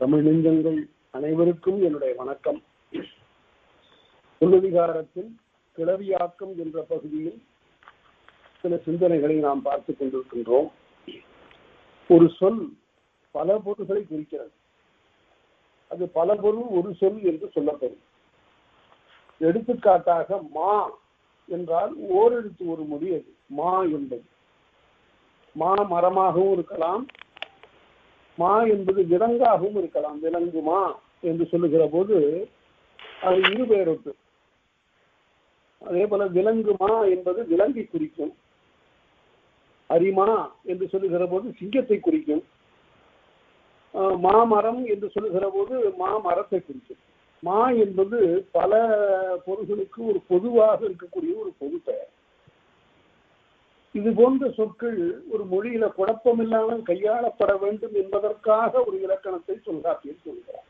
தமிழ் நெஞ்சங்கள் அனைவருக்கும் என்னுடைய வணக்கம். சொல்லதிகாரத்தில் கிளவியாக்கம் என்ற பகுதியில் சில சிந்தனைகளை நாம் பார்த்துக் கொண்டிருக்கின்றோம். ஒரு சொல் பல பொருள்களை குறிக்கிறது. அது பல பொருள் ஒரு சொல் என்று சொல்லப்படும். எடுத்துக்காட்டாக மா என்றால் ஓரெழுத்து ஒரு மொழி. அது மா என்பது மா மரமாகவும் இருக்கலாம், மா என்பது விலங்காகவும் இருக்கலாம். விலங்குமா என்று சொல்லுகிற போது அது இருபெயரொட்டு. அதே போல விலங்குமா என்பது விலங்கை குறிக்கும். அரிமா என்று சொல்லுகிற போது சிங்கத்தை குறிக்கும். மாமரம் என்று சொல்லுகிற போது மாமரத்தை குறிக்கும். மா என்பது பல பொருள்களுக்கு ஒரு பொதுவாக இருக்கக்கூடிய ஒரு பொது பெயர். இது போன்ற சொற்கள் ஒரு மொழியில குழப்பமில்லாமல் கையாளப்பட வேண்டும் என்பதற்காக ஒரு இலக்கணத்தை தொல்காப்பியர் சொல்கிறார்.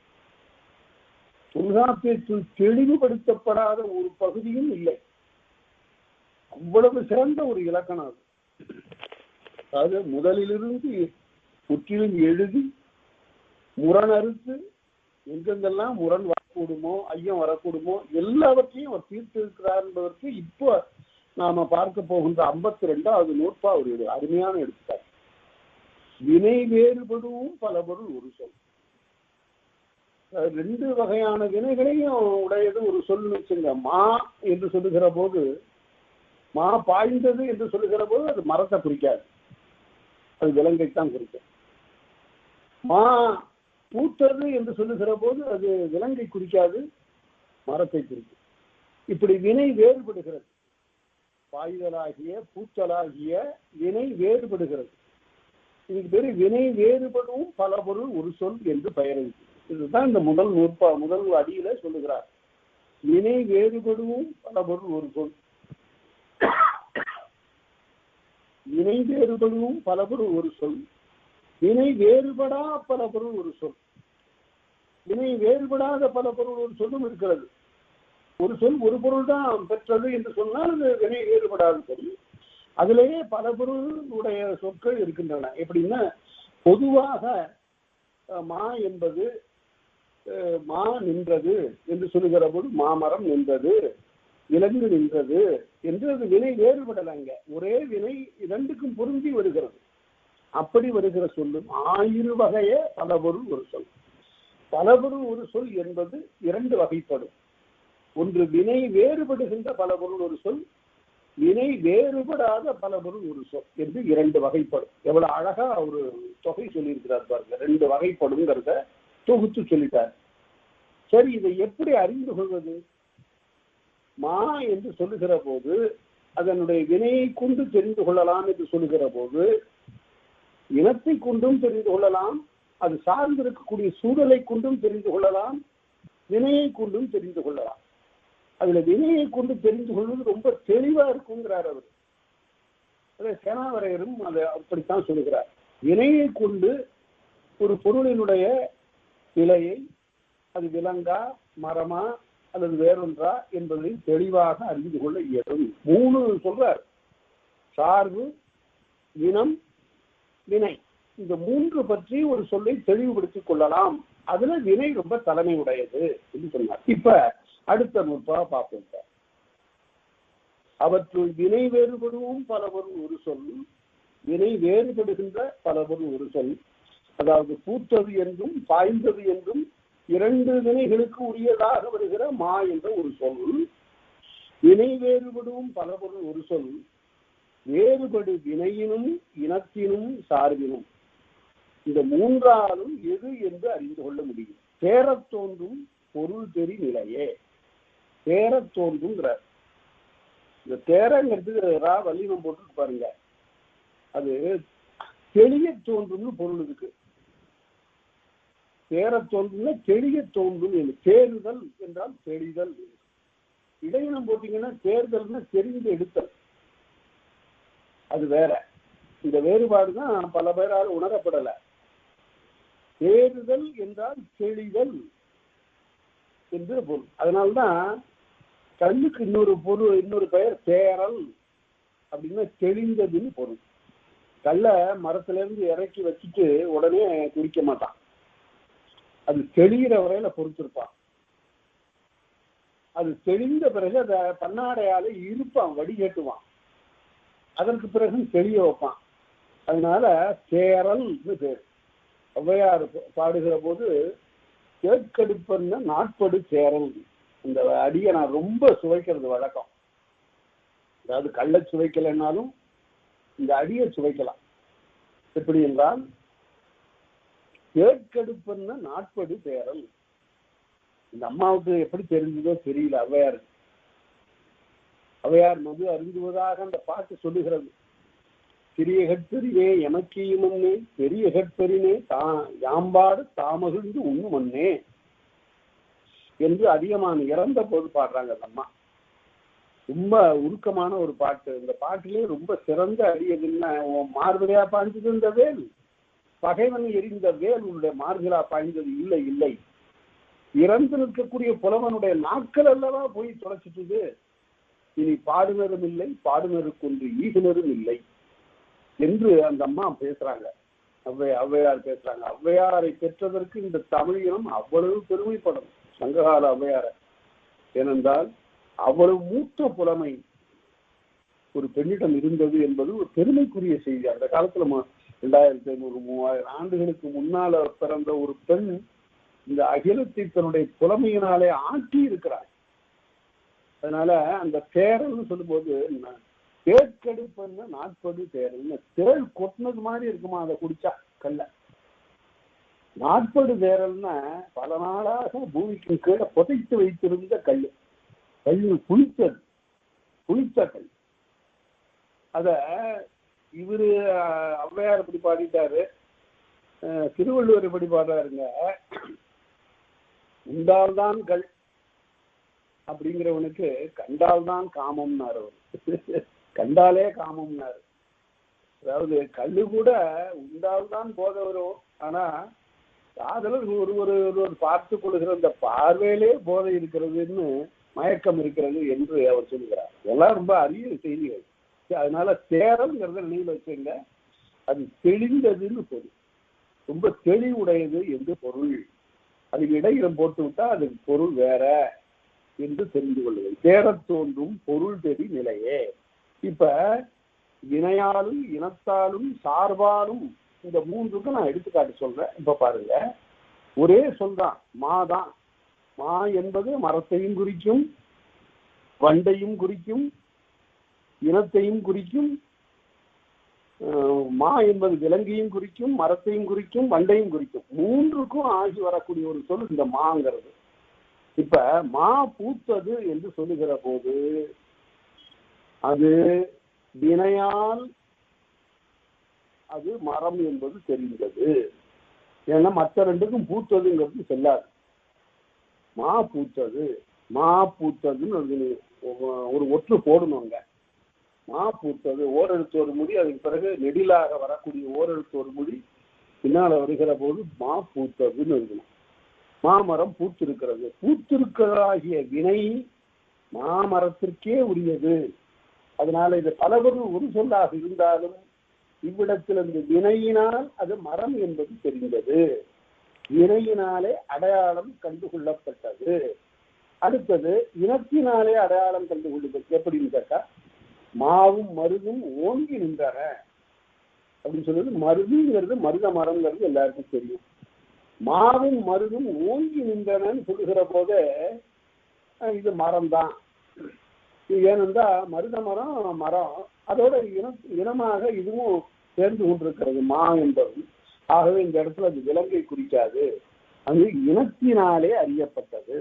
தொல்காப்பியத்தில் தெளிவுபடுத்தப்படாத ஒரு பகுதியும் இல்லை. அவ்வளவு சிறந்த ஒரு இலக்கணம் அது. அதாவது முதலிலிருந்து முற்றிலும் எழுதி முரணறுத்து எங்கெங்கெல்லாம் முரண் வரக்கூடுமோ, ஐயம் வரக்கூடுமோ எல்லாவற்றையும் அவர் தீர்த்திருக்கிறார் என்பதற்கு இப்போ நாம பார்க்க போகின்ற 52வது நூற்பா ஒரு அருமையான எடுத்துக்காட்டு. வினை வேறுபடும் பல பொருள் ஒரு சொல். ரெண்டு வகையான வினைகளையும் உடையது ஒரு சொல் வச்சுங்க. மா என்று சொல்லுகிற போது, மா பாய்ந்தது என்று சொல்லுகிற போது அது மரத்தை குறிக்காது, அது விலங்கைத்தான் குறிக்கும். மா பூத்தது என்று சொல்லுகிற போது அது விலங்கை குறிக்காது, மரத்தை குறிக்கும். இப்படி வினை வேறுபடுகிறது. பாய்தலாகிய பூத்தலாகிய வினை வேறுபடுகிறது. இதுக்கு பேரு வினை வேறுபடும் பல பொருள் ஒரு சொல் என்று பெயர். இதுதான் இந்த முதல் அடியில சொல்லுகிறார். வினை வேறுபடும் பல பொருள் ஒரு சொல். வினை வேறுபடும் பல பொருள் ஒரு சொல். வினை வேறுபடா பல பொருள் ஒரு சொல். வினை வேறுபடாத பல பொருள் ஒரு சொல்லும் இருக்கிறது. ஒரு சொல் ஒரு பொருள் தான் பெற்றது என்று சொன்னால் அது வினை வேறுபடாத பொருள். அதிலேயே பல பொருளுடைய சொற்கள் இருக்கின்றன. எப்படின்னா, பொதுவாக மா என்பது மா நின்றது என்று சொல்லுகிற போது மாமரம் நின்றது, விலங்கு நின்றது என்று அது வினை வேறுபடலைங்க. ஒரே வினை இரண்டுக்கும் பொருந்தி வருகிறது. அப்படி வருகிற சொல்லும் ஆயிரு வகைய பல பொருள் ஒரு சொல். பல பொருள் ஒரு சொல் என்பது இரண்டு வகைப்படும். ஒன்று வினை வேறுபடுகின்ற பல பொருள் ஒரு சொல், வினை வேறுபடாத பல பொருள் ஒரு சொல் என்று இரண்டு வகைப்படும். எவ்வளவு அழகா ஒரு தொகை சொல்லியிருக்கிறார் பாருங்க. ரெண்டு வகைப்படுங்கிறத தொகுத்து சொல்லிட்டார். சரி, இதை எப்படி அறிந்து கொள்வது? மா என்று சொல்லுகிற போது அதனுடைய வினையை கொண்டு தெரிந்து கொள்ளலாம் என்று சொல்லுகிற போது, இனத்தை கொண்டும் தெரிந்து கொள்ளலாம், அது சார்ந்திருக்கக்கூடிய சூழலை கொண்டும் தெரிந்து கொள்ளலாம், வினையை கொண்டும் தெரிந்து கொள்ளலாம். அதுல வினையை கொண்டு தெரிந்து கொள்வது ரொம்ப தெளிவா இருக்குங்கிறார் அவர். அதை சேனாவரையரும் அதை அப்படித்தான் சொல்லுகிறார். வினையை கொண்டு ஒரு பொருளினுடைய நிலையை, அது விலங்கா மரமா அல்லது வேறொன்றா என்பதை தெளிவாக அறிந்து கொள்ள இயலும். 3 சொல்றார்: சார்பு, வினம், வினை. இந்த 3 பற்றி ஒரு சொல்லை தெளிவுபடுத்திக் கொள்ளலாம். அதுல வினை ரொம்ப தலைமை உடையது என்று சொன்னார். இப்ப அடுத்த நூற்பா பார்ப்போம். அவற்றுள் வினை வேறுபடுவும் பல பொருள் ஒரு சொல். வினை வேறுபடுகின்ற பல பொருள் ஒரு சொல். அதாவது பூத்தது என்றும் பாய்ந்தது என்றும் 2 வினைகளுக்கு உரியதாக வருகிற மா என்ற ஒரு சொல். வினை வேறுபடுவும் பல பொருள் ஒரு சொல். வேறுபடு வினையினும் இனத்தினும் சார்பினும். இந்த 3ஆலும் எது என்று அறிந்து கொள்ள முடியும். தேரத் தோன்றும் பொருள் தெரி நிலையே. தேரத் தோன்றுங்கிறார். இந்த தேரங்கிறதுக்கு வல்லினம் போட்டு பாருங்க. அது தெளிய தோன்றும்னு பொருள் இருக்கு. தேரத் தோன்றும்னா தெளிய தோன்றும். தேறுதல் என்றால் தெளிதல். இடையினம் போட்டீங்கன்னா தேர்தல்னா தெரிந்து எடுத்தல். அது வேற. இந்த வேறுபாடுதான் பல பேரால் உணரப்படலை. தேறுதல் என்றால் தெளிதல் என்று பொருள். அதனால்தான் கண்ணுக்கு இன்னொரு பெயர் தேரல் அப்படின்னா தெளிந்ததுன்னு பொருள். கல்லை மரத்துல இருந்து இறக்கி வச்சுட்டு உடனே குடிக்க மாட்டான். அது தெளிகிற வரையில பொறுத்திருப்பான். அது தெளிந்த பிறகு அதை பன்னாடையால இருப்பான், வடிகட்டுவான். அதற்கு பிறகு தெளிய வைப்பான். அதனால சேரல்னு பேர். ஔவையார் பாடுகிற போது கேட்கெடுப்பன்னு நாட்படு சேரல், இந்த அடியை நான் ரொம்ப சுவைக்கிறது வழக்கம். அதாவது கள்ள சுவைக்கலைன்னாலும் இந்த அடியை சுவைக்கலாம். எப்படி என்றால் கேட்கெடுப்பன்னு நாட்படு சேரல். இந்த அம்மாவுக்கு எப்படி தெரிஞ்சதோ தெரியல ஔவையார். ஔவையார் மது அருந்துவதாக அந்த பாட்டு சொல்லுகிறது. சிறிய கட்பெரியே எமக்கியுமன்னே பெரிய கட்பெரினே யாம்பாடு தாமகிழ்ந்து உண்ணுமன்னே என்று அதிகமான இறந்த போது பாடுறாங்க அந்த அம்மா. ரொம்ப உருக்கமான ஒரு பாட்டு. இந்த பாட்டிலே ரொம்ப சிறந்த அடியதுன்னா, மார்பிளையா பாய்ந்தது இந்த வேல், பகைவன் எரிந்த வேல் உன்னுடைய மார்பிளா பாய்ந்தது இல்லை இல்லை, இறந்து நிற்கக்கூடிய புலவனுடைய நாட்கள் அல்லவா போய் தொலைச்சிட்டுது. இனி பாடுனரும் இல்லை, பாடுனருக்கொன்று ஈகுனரும் இல்லை என்று அந்த அம்மா பேசுறாங்க. ஔவையார் பேசுறாங்க. ஔவையாரை பெற்றதற்கு இந்த தமிழ் இனம் அவ்வளவு பெருமைப்படும் சங்ககால ஔவையாரை. ஏனென்றால் அவ்வளவு மூத்த புலமை ஒரு பெண்ணிடம் இருந்தது என்பது ஒரு பெருமைக்குரிய செய்தி. அந்த காலத்துல 2500 3000 ஆண்டுகளுக்கு முன்னால பிறந்த ஒரு பெண் இந்த அகிலத்தை தன்னுடைய புலமையினாலே ஆட்டி இருக்கிறார். அதனால அந்த தேரல்னு சொல்லும்போது கேட்கெடுப்பன்னு நாட்படு தேரல், திரள் கொட்டினது மாதிரி இருக்குமா அதை குடிச்சா கல்ல. நாட்படு தேரல்னா பல நாளாக பூமிக்கு கீழே புதைத்து வைத்திருந்த கல், குளித்தது, குளித்த கல். அத இவரு ஔவையார் இப்படி பாடிட்டாரு, திருவள்ளுவர் இப்படி பாடுறாருங்க. உண்டால்தான் கல் அப்படிங்கிறவனுக்கு கண்டால்தான் காமம்னாரு. கண்டாலே காமம்னாரு. அதாவது கல்லு கூட உண்டால்தான் போத வரும், ஆனா காதலர் ஒருவர் பார்த்து கொள்கிற அந்த பார்வையிலே போதை இருக்கிறதுன்னு மயக்கம் இருக்கிறது என்று அவர் சொல்லுகிறார். இதெல்லாம் ரொம்ப அரிய செய்திகள். அதனால தேரல்ங்கிறத நினைவில் வச்சுங்க, அது தெளிந்ததுன்னு பொருள், ரொம்ப தெளிவுடையது என்று பொருள். அதுக்கு இடையிடம் போட்டு விட்டா அதுக்கு பொருள் வேற என்று தெரிந்து கொள்ளுங்கள். தேரத் தோன்றும் பொருள் தெரி நிலையே. இப்ப இணையாலும் இனத்தாலும் சார்பாலும் இந்த மூன்றுக்கும் நான் எடுத்துக்காட்டு சொல்றேன். இப்ப பாருங்க, ஒரே சொல்றான், மாதான். மா என்பது மரத்தையும் குறிக்கும், வண்டையும் குறிக்கும், இனத்தையும் குறிக்கும். மா என்பது விலங்கையும் குறிக்கும், மரத்தையும் குறிக்கும், வண்டையும் குறிக்கும். மூன்றுக்கும் ஆகி வரக்கூடிய ஒரு சொல் இந்த மாங்கிறது. இப்ப மா பூத்தது என்று சொல்லுகிற போது அது வினையால் அது மரம் என்பது தெரிந்தது. ஏன்னா மற்ற ரெண்டுக்கும் பூத்ததுங்கிறது செல்லாது. மா பூத்தது, மா பூத்ததுன்னு ஒரு ஒற்று போடணுங்க. மா பூத்தது ஓரெழுத்து ஒரு மொழி, அதுக்கு பிறகு நெடிலாக வரக்கூடிய ஓரெழுத்து ஒரு மொழி பின்னால வருகிற போது மா பூத்ததுன்னு இருக்கணும். மாமரம் பூத்திருக்கிறது. பூத்திருக்கிறதாகிய வினை மாமரத்திற்கே உரியது. அதனால இது பலவரும் ஒரு சொல்லாக இருந்தாலும் இவ்விடத்தில் இந்த வினையினால் அது மரம் என்பது தெரிந்தது. வினையினாலே அடையாளம் கண்டுகொள்ளப்பட்டது. அடுத்தது இனத்தினாலே அடையாளம் கண்டுகொள்ளுது. எப்படின்னு கேட்டா, மாவும் மருதும் ஓங்கி நின்றன அப்படின்னு சொல்றது. மருதுங்கிறது மருத மரம்ங்கிறது எல்லாருக்கும் தெரியும். மாவும் மருதும் ஓங்கி நின்றனன்னு சொல்லுகிற போதே இது மரம் தான். ஏனென்றா மருத மரம் மரம், அதோட இனமாக இதுவும் சேர்ந்து கொண்டிருக்கிறது மா என்பது. ஆகவே இந்த இடத்துல அது விலங்கை குறிக்காது, அது இனத்தினாலே அறியப்பட்டது.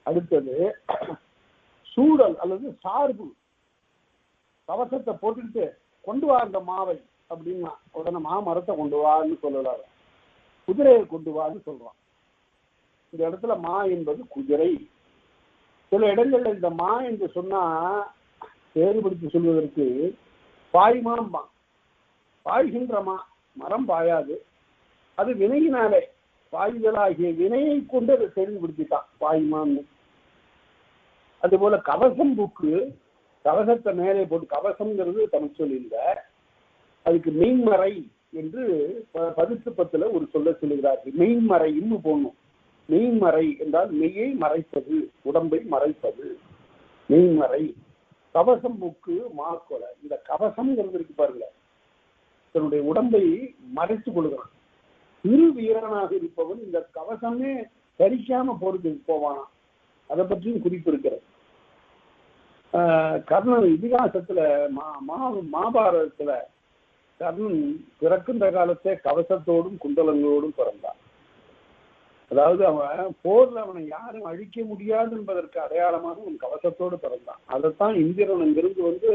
அடுத்தது சூழல் அல்லது சார்பு. கவசத்தை போட்டுக்கிட்டு கொண்டு வா அந்த மாவை அப்படின்னா உடனே மாமரத்தை கொண்டு வான்னு சொல்லலாம், குதிரையை கொண்டு வான்னு சொல்றான். இந்த இடத்துல மா என்பது குதிரை. சில இடங்கள்ல இந்த மா என்று சொன்னா வேறுபடுத்தி சொல்வதற்கு பாய்மான், பாய்கின்ற மரம் பாயாது, அது வினையினாலே பாய்தலாகிய வினையை கொண்டு அதை தெளிவுபடுத்திட்டான் பாய்மான்னு. அதுபோல கவசம் புக்கு, கவசத்தை மேலே போட்டு, கவசம்ங்கிறது தமிழ் சொல் இல்லை, அதுக்கு மெய்மறை என்று பதிற்றுப்பத்துல ஒரு சொல்ல சொல்லுகிறார்கள். மெய்மறை இன்னும் போடணும். மெய்மறை என்றால் மெய்யை மறைப்பது, உடம்பை மறைப்பது மெய்மறை. கவசம் புக்கு மாக்கொலை. இந்த கவசம்ங்கிறது இருக்கு பாருங்க, தன்னுடைய உடம்பை மறைத்துக் கொள்கிறான். சிறு வீரனாக இருப்பவன் இந்த கவசமே தரிக்காம போறதுக்கு போவானா, அதை பற்றியும் குறிப்பு இருக்கிறது. கர்ணன் இதிகாசத்துல மகாபாரதத்துல கர்ணன் பிறக்கின்ற காலத்தை கவசத்தோடும் குண்டலங்களோடும் பிறந்தான். அதாவது அவன் போர்ல அவனை யாரும் அழிக்க முடியாது என்பதற்கு அடையாளமாக அவன் கவசத்தோடு பிறந்தான். அதைத்தான் இந்திரன் அங்கிருந்து வந்து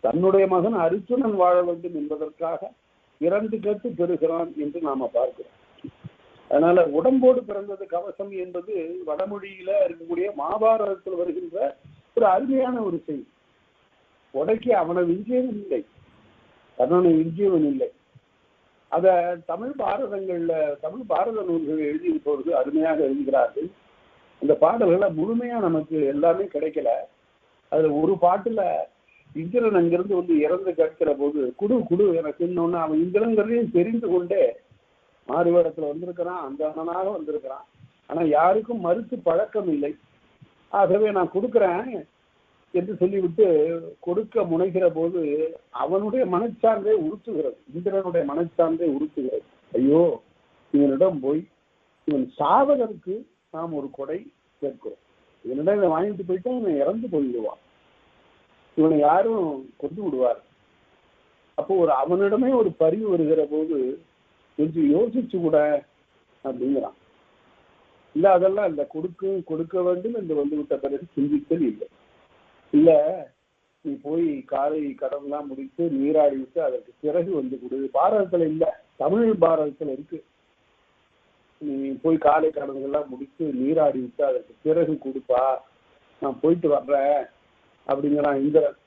தன்னுடைய மகன் அர்ஜுனன் வாழ வேண்டும் என்பதற்காக 2 கட்டு பெறுகிறான் என்று நாம பார்க்கிறோம். அதனால உடம்போடு பிறந்தது கவசம் என்பது வடமொழியில இருக்கக்கூடிய மகாபாரதத்தில் வருகின்ற ஒரு அருமையான ஒரு செய்தி. உடைக்கு அவனை விஞ்சியவன் இல்லை, கர்ணனை விஞ்சியவன் இல்லை. அத தமிழ் பாரத நூல்கள் எழுதியிருப்பவர்கள் அருமையாக எழுதுகிறார்கள். அந்த பாடல்களை முழுமையா நமக்கு எல்லாமே கிடைக்கல. அதுல ஒரு பாட்டுல இந்திரன் அங்கிருந்து வந்து இறந்து கேட்கிற போது குடு எனக்கு இன்னொன்னு, அவன் இந்திரங்கிறதையும் தெரிந்து கொண்டே மாறுவேடத்துல வந்திருக்கிறான், அந்த அண்ணனாக வந்திருக்கிறான். ஆனா யாருக்கும் மறுத்து பழக்கம் இல்லை. ஆகவே நான் கொடுக்குறேன் என்று சொல்லிவிட்டு கொடுக்க முனைகிற போது அவனுடைய மனச்சார்ந்தே உறுத்துகிறது, இந்திரனுடைய மனச்சார்ந்தே உறுத்துகிறது. ஐயோ, இவனிடம் போய் இவன் சாவதற்கு நாம் ஒரு கொடை கேட்கிறோம், இவனிடம் இதை வாங்கிட்டு போயிட்டா இவன் இறந்து போயிடுவான், இவனை யாரும் கொண்டு விடுவார். அப்போ அவனிடமே ஒரு பரிவு வருகிற போது கொஞ்சம் யோசிச்சு கூட அப்படிங்கிறான். இல்ல அதெல்லாம் இல்ல, கொடுக்க வேண்டும் என்று வந்து விட்ட பிறகு சிந்தித்தல் இல்லை. இல்ல நீ போய் காலை கடன்லாம் முடித்து நீராடி விட்டு அதற்கு பிறகு வந்து கொடு. பாரதத்துல இல்ல, தமிழ் பாரதத்துல இருக்கு. நீ போய் காலை கடன்கள்லாம் முடித்து நீராடி விட்டு அதற்கு பிறகு கொடுப்பா, நான் போயிட்டு வர்றேன் அப்படிங்கிறான் இந்திரன்.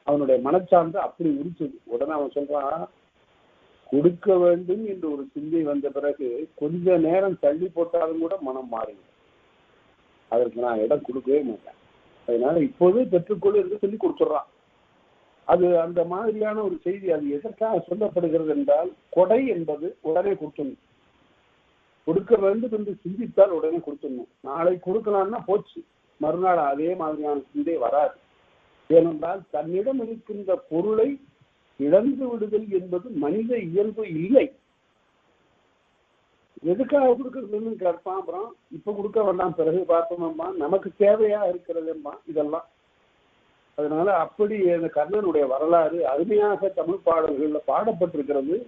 அவனுடைய மனச்சார்ந்து அப்படி உரிச்சது. உடனே அவன் சொல்றான், கொடுக்க வேண்டும் என்று ஒரு சிந்தை வந்த பிறகு கொஞ்ச நேரம் தள்ளி போட்டாலும் கூட மனம் மாறும், அதற்கு நான் இடம் கொடுக்கவே மாட்டேன், அதனால இப்போதே பெற்றுக்கொள் என்று சொல்லி கொடுத்துட்றான். அது அந்த மாதிரியான ஒரு செய்தி. அது எதற்காக சொல்லப்படுகிறது என்றால், கொடை என்பது உடனே கொடுத்துடணும், கொடுக்க வேண்டும் என்று சிந்தித்தால் உடனே கொடுத்துடணும். நாளை கொடுக்கலாம்னா போச்சு, மறுநாள் அதே மாதிரியான சிந்தை வராது. ஏனென்றால் தன்னிடம் இருக்கின்ற பொருளை இழந்து விடுதல் என்பது மனித இயல்பு இல்லை. எதுக்காக கொடுக்கறதுன்னு கேட்பான். அப்புறம் இப்ப கொடுக்க வேண்டாம், பிறகு பார்த்தோம்மா, நமக்கு தேவையா இருக்கிறதுமா இதெல்லாம். அதனால அப்படி அந்த கர்ணனுடைய வரலாறு அருமையாக தமிழ் பாடல்கள்ல பாடப்பட்டிருக்கிறது.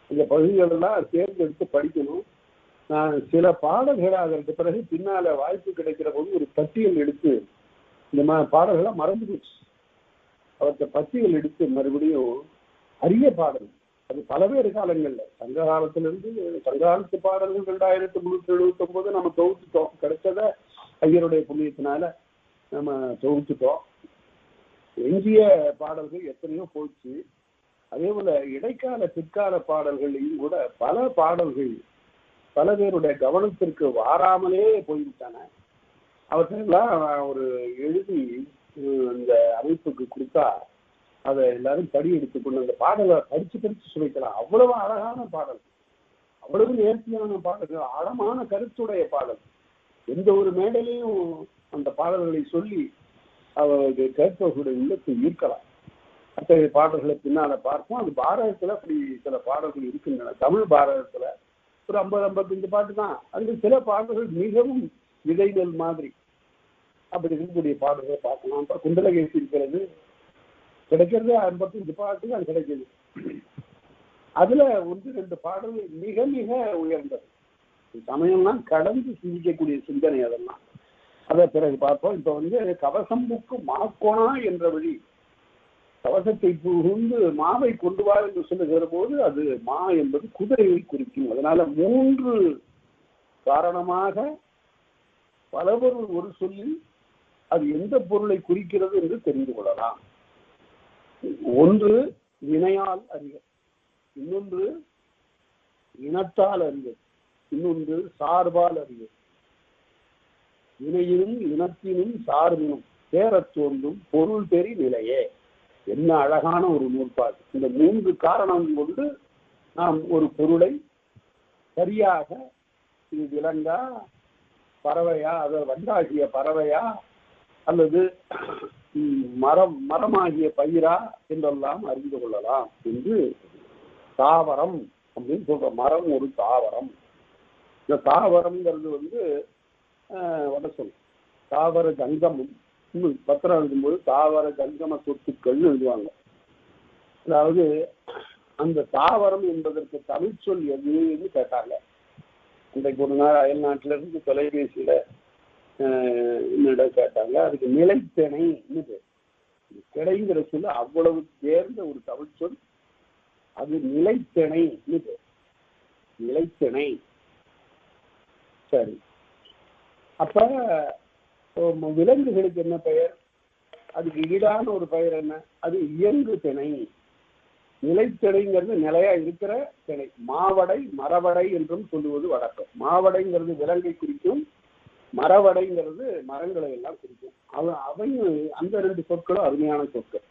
இந்த பகுதிகளெல்லாம் தேர்ந்தெடுத்து படிக்கணும். நான் சில பாடல்களை அதற்கு பிறகு பின்னால வாய்ப்பு கிடைக்கிற போது ஒரு பட்டியல் எடுத்து, இந்த மாதிரி பாடல்களை மறந்து போச்சு, அவற்றை பட்டியல் எடுத்து மறுபடியும் அரிய பாடல், அது பலவேறு காலங்கள்ல, சங்க காலத்திலிருந்து சங்க காலத்து பாடல்கள் 2379 நம்ம தொகுத்துட்டோம். கிடைச்சத ஐயருடைய புண்ணியத்தினால நம்ம தொகுத்துட்டோம். எஞ்சிய பாடல்கள் எத்தனையோ போச்சு. அதே போல இடைக்கால பிற்கால பாடல்களையும் கூட பல பாடல்கள் பல பேருடைய கவனத்திற்கு வாராமலே போய்விட்டன. அவற்றையெல்லாம் ஒரு எழுதி இந்த அமைப்புக்கு கொடுத்தா அதை எல்லாரும் படி எடுத்துக்கொண்டு அந்த பாடலை படிச்சு சுவைக்கலாம். அவ்வளவு அழகான பாடல், அவ்வளவு நேர்த்தியான பாடல்கள், ஆழமான கருத்துடைய பாடல். எந்த ஒரு மேடையிலையும் அந்த பாடல்களை சொல்லி அவர்களுடைய கேட்பவர்களுடைய உள்ளத்தை ஈர்க்கலாம். அத்தகைய பாடல்களை பின்னால பார்ப்போம். அது பாரதத்துல அப்படி சில பாடல்கள் இருக்கின்றன. தமிழ் பாரதத்துல ஒரு 50-55 பாட்டு தான். அதுக்கு சில பாடல்கள் மிகவும் விதைகள் மாதிரி அப்படி இருக்கக்கூடிய பாடல்களை பார்க்கலாம். இப்போ குண்டலகேசி இருக்கிறது, கிடைக்கிறது 55 பாட்டு அது கிடைக்கிது. அதுல 1-2 பாடல்கள் மிக மிக உயர்ந்தது. சமயம்லாம் கடந்து சிந்திக்கக்கூடிய சிந்தனை, அதெல்லாம் அதை பிறகு பார்ப்போம். இப்ப கவசம் புக்கு மாக்கோணா என்ற வழி, கவசத்தை புகுந்து மாவை கொண்டு வா என்று சொல்லுகிற போது அது மா என்பது குதிரையை குறிக்கும். அதனால 3 காரணமாக பல பொருள் ஒரு சொல்லில் அது எந்த பொருளை குறிக்கிறது என்று தெரிந்து கொள்ளலாம். ஒன்று வினையால் அறிதல், இன்னொன்று இனத்தால் அறிதல், இன்னொன்று சார்பால் அறிதல். வினையினும் இனத்தினும் சார்பினும் சேரத் தோன்றும் பொருள் பெரி நிலையே. என்ன அழகான ஒரு நூற்பாடு! இந்த 3 காரணம் கொண்டு நாம் ஒரு பொருளை சரியாக இது விலங்கா பறவையா, அது வண்டாகிய பறவையா அல்லது மரமாகிய பயிரா என்றெல்லாம் அறிந்து கொள்ளலாம் என்று தாவரம் அப்படின்னு சொல்ற. மரம் ஒரு தாவரம். இந்த தாவரம்ங்கிறது வட சொல் தாவர ஜங்கமம். இன்னும் பத்திரம் எழுதும்போது தாவர ஜங்கம சொத்துக்கள் எழுதுவாங்க. அதாவது அந்த தாவரம் என்பதற்கு தமிழ் சொல் எதுன்னு கேட்டாங்க. இன்றைக்கு ஒரு நாள் அயல் நாட்டில இருந்து தொலைபேசியில என்னிடம் கேட்டாங்க. அதுக்கு நிலைத்திணை கிடைங்கிற சொல்லு அவ்வளவு தேர்ந்த ஒரு தமிழ் சொல். அது நிலைத்திணை. நிலைத்திணை. சரி, அப்ப விலங்குகளுக்கு என்ன பெயர்? அதுக்கு ஈடான ஒரு பெயர் என்ன? அது இயங்கு திணை. நிலைத்திணைங்கிறது நிலையா இருக்கிற திணை. மாவடை மரவடை என்றும் சொல்லுவது வழக்கம். மாவடைங்கிறது விலங்கை குறிக்கும், மரவடைங்கிறது மரங்களை எல்லாம் குறிக்கும். அவங்க அந்த ரெண்டு சொற்களும் அருமையான சொற்கள்.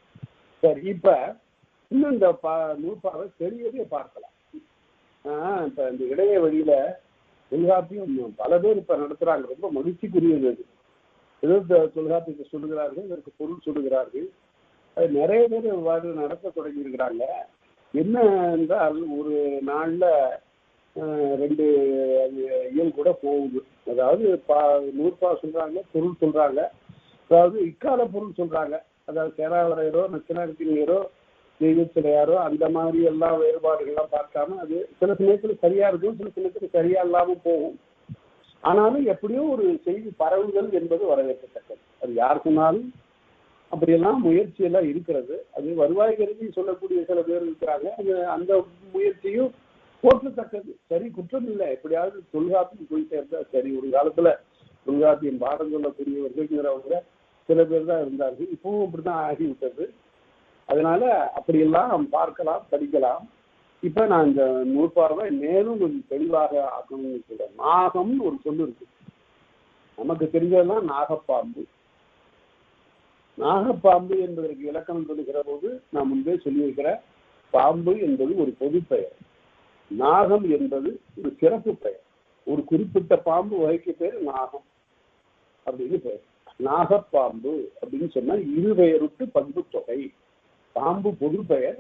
சரி, இப்ப இன்னும் இந்த நூற்பாவை தெரியவே பார்க்கலாம். இப்ப இந்த இடையே வழியில தொல்காப்பியம் பல பேர் இப்ப நடத்துறாங்க. ரொம்ப மகிழ்ச்சிக்குரியது. அது ஏதோ தொல்காப்பியத்தை சொல்லுகிறார்கள், இதற்கு பொருள் சொல்லுகிறார்கள். அது நிறைய பேர் நடத்த தொடங்கி இருக்கிறாங்க. என்ன என்றால் ஒரு நாள்ல 2 இயல் கூட போகுது. அதாவது நூற்பா சொல்றாங்க, பொருள் சொல்றாங்க. அதாவது இக்கால பொருள் சொல்றாங்க. அதாவது சேராவரையரோ நச்சினார்க்கினியரோ தெய்வச்சிலையாரோ அந்த மாதிரி எல்லாம் வேறுபாடுகள்லாம் பார்க்காம அது சில சமயத்துல சரியா இருக்கும், சில சமயத்துல சரியா இல்லாம போகும். ஆனாலும் எப்படியோ ஒரு செய்தி பரவுதல் என்பது வரவேற்கத்தக்கது. அது யார் சொன்னாலும் அப்படியெல்லாம் முயற்சியெல்லாம் இருக்கிறது. அது வருவாய் கருதி சொல்லக்கூடிய சில பேர் இருக்கிறாங்க. அந்த முயற்சியும் போற்றத்தக்கது. சரி, குற்றம் இல்லை. எப்படியாவது தொல்காப்பியம் போய் சேர்ந்தா சரி. ஒரு காலத்துல தொல்காப்பியம் பாடம் சொல்லக்கூடியவர்கள்ங்கிறவங்க சில பேர் தான் இருந்தார்கள். இப்பவும் அப்படித்தான் ஆகிவிட்டது. அதனால அப்படியெல்லாம் பார்க்கலாம், படிக்கலாம். இப்ப நான் இந்த நூற்பார்வை மேலும் கொஞ்சம் தெளிவாக ஆக்கணும்னு சொல்றேன். நாகம்னு ஒரு சொல்லு இருக்கு. நமக்கு தெரிஞ்சதெல்லாம் நாகப்பாம்பு. நாகப்பாம்பு என்பதற்கு இலக்கணம் சொல்லுகிற போது நான் முன்பே சொல்லியிருக்கிற பாம்பு என்பது ஒரு பொது பெயர், நாகம் என்பது ஒரு சிறப்பு பெயர். ஒரு குறிப்பிட்ட பாம்பு வகைக்கு பேர் நாகம் அப்படின்னு பெயர். நாகப்பாம்பு அப்படின்னு சொன்னா இருபெயருட்டு பண்பு தொகை. பாம்பு பொது பெயர்,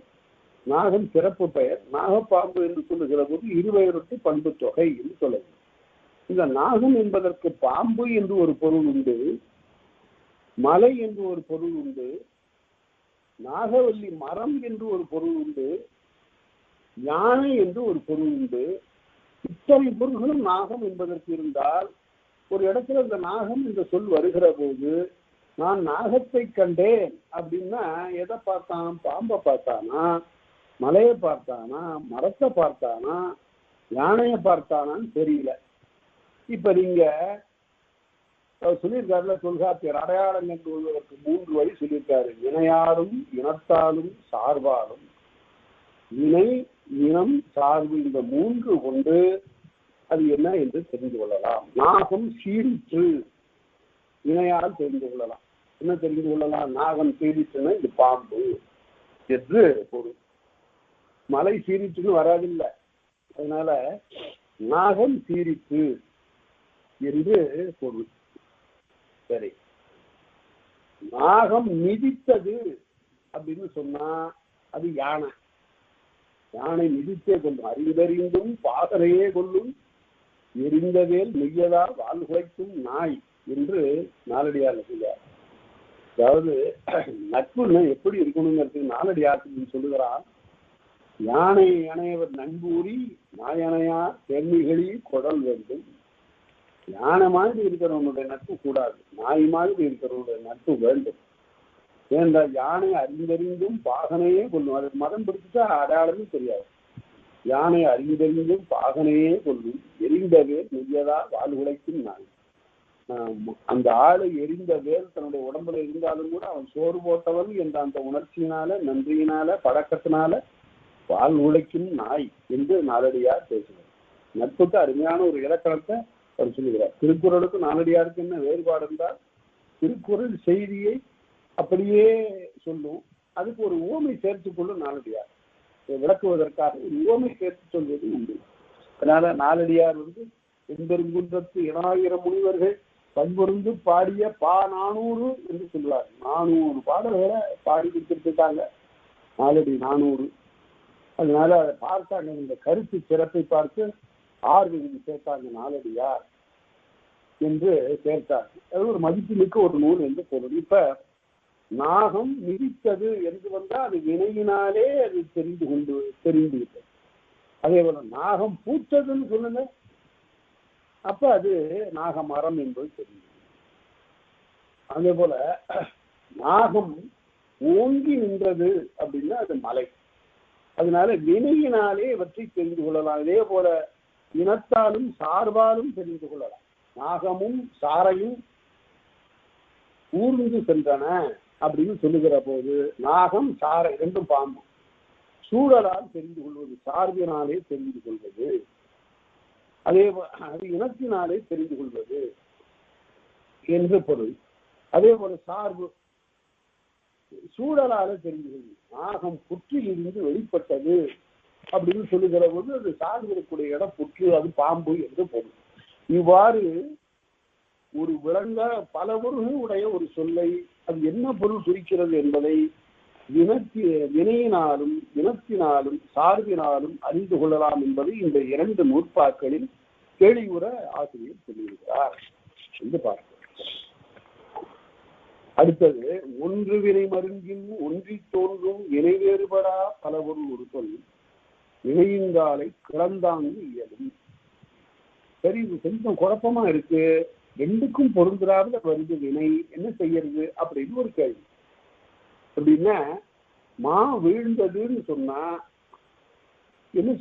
நாகம் சிறப்பு பெயர். நாகப்பாம்பு என்று சொல்லுகிற போது இருபெயருட்டு பண்பு தொகை என்று சொல்லுது. இந்த நாகம் என்பதற்கு பாம்பு என்று ஒரு பொருள் உண்டு, மலை என்று ஒரு பொருள் உண்டு, நாகவல்லி மரம் என்று ஒரு பொருள் உண்டு, யானை என்று ஒரு பொருள் உண்டு. இத்தனை பொருள்களும் நாகம் என்பதற்கு இருந்தால் ஒரு இடத்துல இந்த நாகம் என்ற சொல் வருகிற போது நான் நாகத்தை கண்டேன் அப்படின்னா எதை பார்த்தான்? பாம்பை பார்த்தானா, மலையை பார்த்தானா, மரத்தை பார்த்தானா, யானையை பார்த்தானான்னு தெரியல. இப்ப நீங்க சொல்லியிருக்காருல தொல்காப்பியர் அடையாளம் என்று கொள்வதற்கு 3 வழி சொல்லியிருக்காரு. இணையாரும் இனத்தாலும் சார்பாலும். இணை இனம் சார்பு இந்த 3 கொண்டு அது என்ன என்று தெரிந்து கொள்ளலாம். நாகம் சீரிற்று, இணையால் தெரிந்து கொள்ளலாம். என்ன தெரிந்து கொள்ளலாம்? நாகம் சீரிற்றுன்னா இது பாம்பு என்று பொருள். மலை சீரிற்றுன்னு வராதில்லை. அதனால நாகம் சீரிற்று என்று பொருள். சரி, நாகம் மிதித்தது அப்படின்னு சொன்னா அது யானை. யானை மிதித்தே கொள்ளும். அறிந்தறிந்தும் பாகரையே கொள்ளும், எரிந்தவேல் மெய்யதா வாழ் குலைக்கும் நாய் என்று நாலடியார் சொல்லுவார். அதாவது நட்புன்னு எப்படி இருக்கணுங்கிறதுக்கு நாலடியார் சொல்லுகிறான். யானை அணையவர் நண்பூரி நாயனையா தென்மிகளி குடல் வேண்டும். யானை மாதிரி இருக்கிறவனுடைய நட்பு கூடாது, நாய் மாதிரி இருக்கிறவனுடைய நட்பு வேண்டும். ஏன்டா யானை அறிந்தறிந்தும் பாகனையே கொள்ளும். அதுக்கு மதம் பிடிச்சிட்டா அடையாளமே தெரியாது. யானை அறிந்தறிந்தும் பாகனையே கொள்ளும், எரிந்த வேல் நெய்யதா வாழ் உழைக்கும் நாய். அந்த ஆளு எரிந்த வேல் தன்னுடைய உடம்புல இருந்தாலும் கூட அவன் சோறு போட்டவன் என்ற அந்த உணர்ச்சியினால, நன்றியினால, பழக்கத்தினால வாழ் உழைக்கும் நாய் என்று நாலடியார் பேசுகிறார். நட்புக்கு அருமையான ஒரு இலக்கணத்தை அவர் சொல்லுகிறார். திருக்குறளுக்கும் நாலடியாருக்கு என்ன வேறுபாடு என்றால், திருக்குறள் செய்தியை அப்படியே சொல்லும், அதுக்கு ஒரு ஊமை சேர்த்துக் கொள்ளும் நாலடியார். விளக்குவதற்காக ஒரு உவமை சேர்த்து சொல்வது உண்டு. அதனால நாலடியார் எம்பெருங்குன்றத்து 1000 முனிவர்கள் பண்பொருந்து பாடிய 400 என்று சொல்லுவார். 400 பாடல்களை பாடி கொடுத்துருக்காங்க, நாலடி 400. அதனால அதை பார்த்தாங்க, இந்த கருத்து சிறப்பை பார்த்து 6 சேர்த்தாங்க, நாலடியார் என்று சேர்த்தாங்க. அது ஒரு மதிப்புமிக்க ஒரு நூல் என்று பொருள். இப்ப நாகம் மிதித்தது என்று வந்தால் அது வினையினாலே அது தெரிந்து விட்டது. அதே போல நாகம் பூத்ததுன்னு சொல்லுங்க, அப்ப அது நாக மரம் என்பது தெரியும். அதே போல நாகம் ஓங்கி நின்றது அப்படின்னா அது மலை. அதனால வினையினாலே இவற்றை தெரிந்து கொள்ளலாம். இதே போல இனத்தாலும் சார்பாலும் தெரிந்து கொள்ளலாம். நாகமும் சாரையும் ஊர்ந்து சென்றன அப்படின்னு சொல்லுகிற போது நாகம் சாரை ரெண்டும் பாம்பு. சூழலால் தெரிந்து கொள்வது, சார்பினாலே தெரிந்து கொள்வது, அதே அது இனத்தினாலே தெரிந்து கொள்வது என்று பொருள். அதே போல சார்பு சூழலால தெரிந்து கொள்வது. நாகம் புற்றில் இருந்து வெளிப்பட்டது அப்படின்னு சொல்லுகிற போது அது சார்ந்திருக்கக்கூடிய இடம் புற்று, அது பாம்பு என்று பொருள். இவ்வாறு ஒரு விளங்க பல பொருள்கள் உடைய ஒரு சொல்லை அது என்ன பொருள் குறிக்கிறது என்பதை வினையினாலும் இனத்தினாலும் சார்பினாலும் அறிந்து கொள்ளலாம் என்பது இந்த 2 நூற்பாக்களில் தெளிவுற ஆசிரியர் சொல்லியிருக்கிறார் என்று பார்க்கிறோம். அடுத்தது, ஒன்று வினை மருங்கின் ஒன்றி தோன்றும் வினை வேறுபடா பல பொருள் ஒரு சொல் வினையுங்காலை கிளந்தாங்கு இயலும். சரி, இது கொஞ்சம் குழப்பமா இருக்கு, 2க்கும் பொருந்துறாத வருது வினை, என்ன செய்யறது அப்படின்னு ஒரு கேள்வி. அப்படின்னா மா வீழ்ந்ததுன்னு சொன்னா என்ன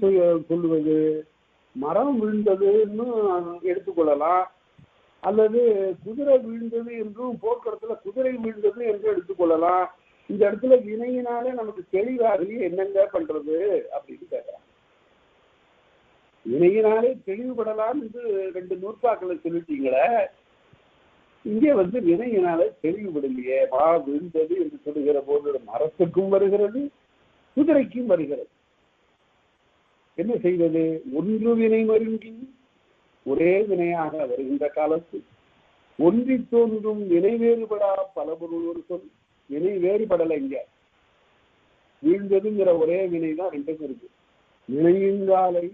சொல்லுவது? மரம் வீழ்ந்ததுன்னு எடுத்துக்கொள்ளலாம், அல்லது குதிரை வீழ்ந்தது என்றும் போர்க்களத்துல குதிரை வீழ்ந்தது என்று எடுத்துக்கொள்ளலாம். இந்த இடத்துல வினையினாலே நமக்கு தெளிவாகவே என்னங்க பண்றது அப்படின்னு கேட்கலாம். வினையினாலே தெளிவுபடலாம் என்று 2 நூற்பாக்களை சொல்லிட்டீங்களே, இங்கே வினையினாலே தெளிவுபடலையே. மா விழுந்தது என்று சொல்லுகிற போது மரத்துக்கும் வருகிறது, குதிரைக்கும் வருகிறது. என்ன செய்வது? ஒன்று வினை மருங்கி ஒரே வினையாக வருகின்ற காலத்தில் ஒன்றி தோன்றும் வினை வேறுபடா பல பொருள் ஒரு சொல். வினை வேறுபடலை. இங்க வீழ்ந்ததுங்கிற ஒரே வினைதான் 2க்கும் இருக்கு. வினையுங்காலை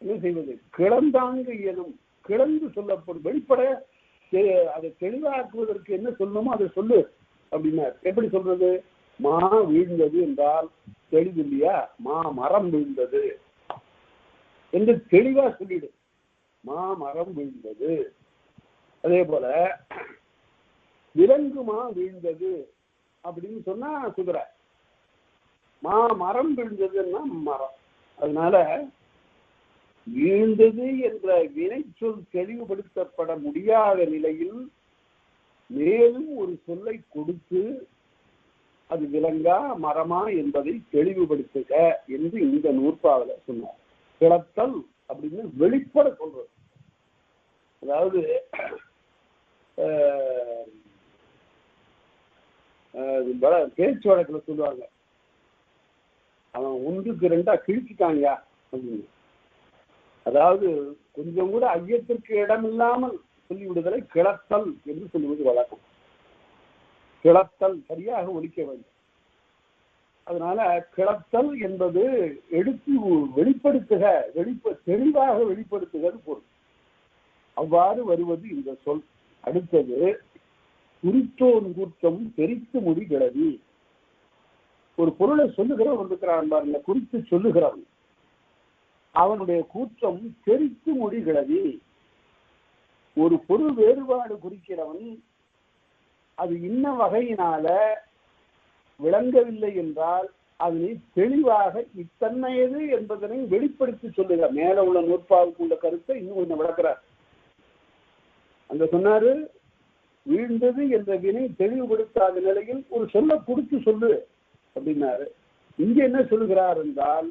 என்ன செய்வது? கிளந்தாங்க இயலும். கிளந்து சொல்லப்படும், வெளிப்பட அதை தெளிவாக்குவதற்கு என்ன சொல்லணுமோ அதை சொல்லு அப்படின்னா எப்படி சொல்றது? மா வீழ்ந்தது என்றால் தெளிவு இல்லையா? மா மரம் வீழ்ந்தது என்று தெளிவா சொல்லிடு. மா மரம் வீழ்ந்தது. அதே போல விலங்குமா வீழ்ந்தது அப்படின்னு சொன்னா குதிரை, மா மரம் வீழ்ந்ததுன்னா மரம். அதனால வீழ்ந்தது என்ற வினை சொல் தெளிவுபடுத்தப்பட முடியாத நிலையில் மேலும் ஒரு சொல்லை கொடுத்து அது விலங்கா மரமா என்பதை தெளிவுபடுத்துக என்று இந்த நூற்பாவில சொன்னார். கிளத்தல் அப்படின்னு வெளிப்பட சொல்றது. அதாவது பேச்சு வழக்குல சொல்லுவாங்க, அவன் 1க்கு 2 கிழிச்சிட்டாங்க அப்படின்னு. அதாவது கொஞ்சம் கூட ஐயத்திற்கு இடமில்லாமல் சொல்லிவிடுதலை கிளத்தல் என்று சொல்லுவது வழக்கம். கிளத்தல் சரியாக ஒலிக்க வேண்டும். அதனால கிளத்தல் என்பது எடுத்து வெளிப்படுத்துக, தெளிவாக வெளிப்படுத்துகிறது பொருள். அவ்வாறு வருவது இந்த சொல். அடுத்தது, குறித்தோன் கூற்றம் தெரித்து முடி கிளவி. ஒரு பொருளை சொல்லுகிறவன் இருக்கிறான் பாருங்க, குறித்து சொல்லுகிறவன், அவனுடைய கூற்றம் தெரித்து முடி கிளவி. ஒரு பொருள் வேறுபாடு குறிக்கிறவன் அது இன்ன வகையினால விளங்கவில்லை என்றால் அதனை தெளிவாக இத்தன்மையது என்பதனை வெளிப்படுத்தி சொல்லுக. மேல உள்ள நூற்பாவுக்கு உள்ள கருத்தை இன்னும் கொஞ்சம் விளக்குறார். அங்க சொன்னாரு, வீழ்ந்தது என்ற வினை தெளிவுபடுத்தாத நிலையில் ஒரு சொல்ல கொடுத்து சொல்லு அப்படின்னாரு. இங்க என்ன சொல்லுகிறார் என்றால்,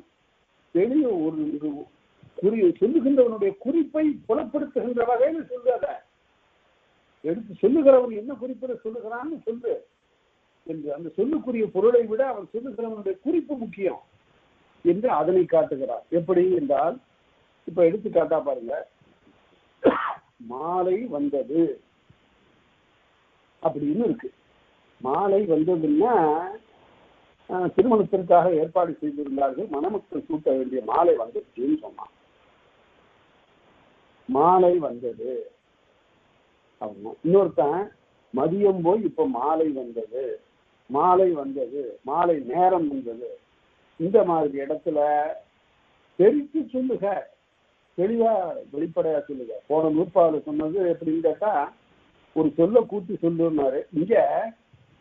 தெளிவு ஒரு சொல்லுகின்றவனுடைய குறிப்பை புலப்படுத்துகின்ற வகையில் சொல்லுத. எடுத்து சொல்லுகிறவன் என்ன குறிப்பிட சொல்லுகிறான்னு சொல்லு என்று. அந்த சொல்லுக்குரிய பொருளை விட அவன் சொல்லுகிறவனுடைய குறிப்பு முக்கியம். என்று அதனை காட்டுகிறார். எப்படி என்றால், இப்ப எடுத்துக்காட்டா பாருங்க, மாலை வந்தது அப்படின்னு இருக்கு. மாலை வந்ததுன்னா திருமணத்திற்காக ஏற்பாடு செய்திருந்தார்கள், மணமக்கள் சூட்ட வேண்டிய மாலை வந்துச்சுன்னு சொன்னான். மாலை வந்தது அப்படின்னா, இன்னொருத்தன் மதியம் போய் இப்ப மாலை வந்தது, மாலை வந்தது, மாலை நேரம் வந்தது. இந்த மாதிரி இடத்துல தெரித்து சொல்லுக, தெளிவா வெளிப்படையா சொல்லுங்க. போன நூற்பாவில சொன்னது எப்படின்னு கேட்டா, ஒரு சொல்ல கூட்டி சொல்லுன்னாரு. இங்க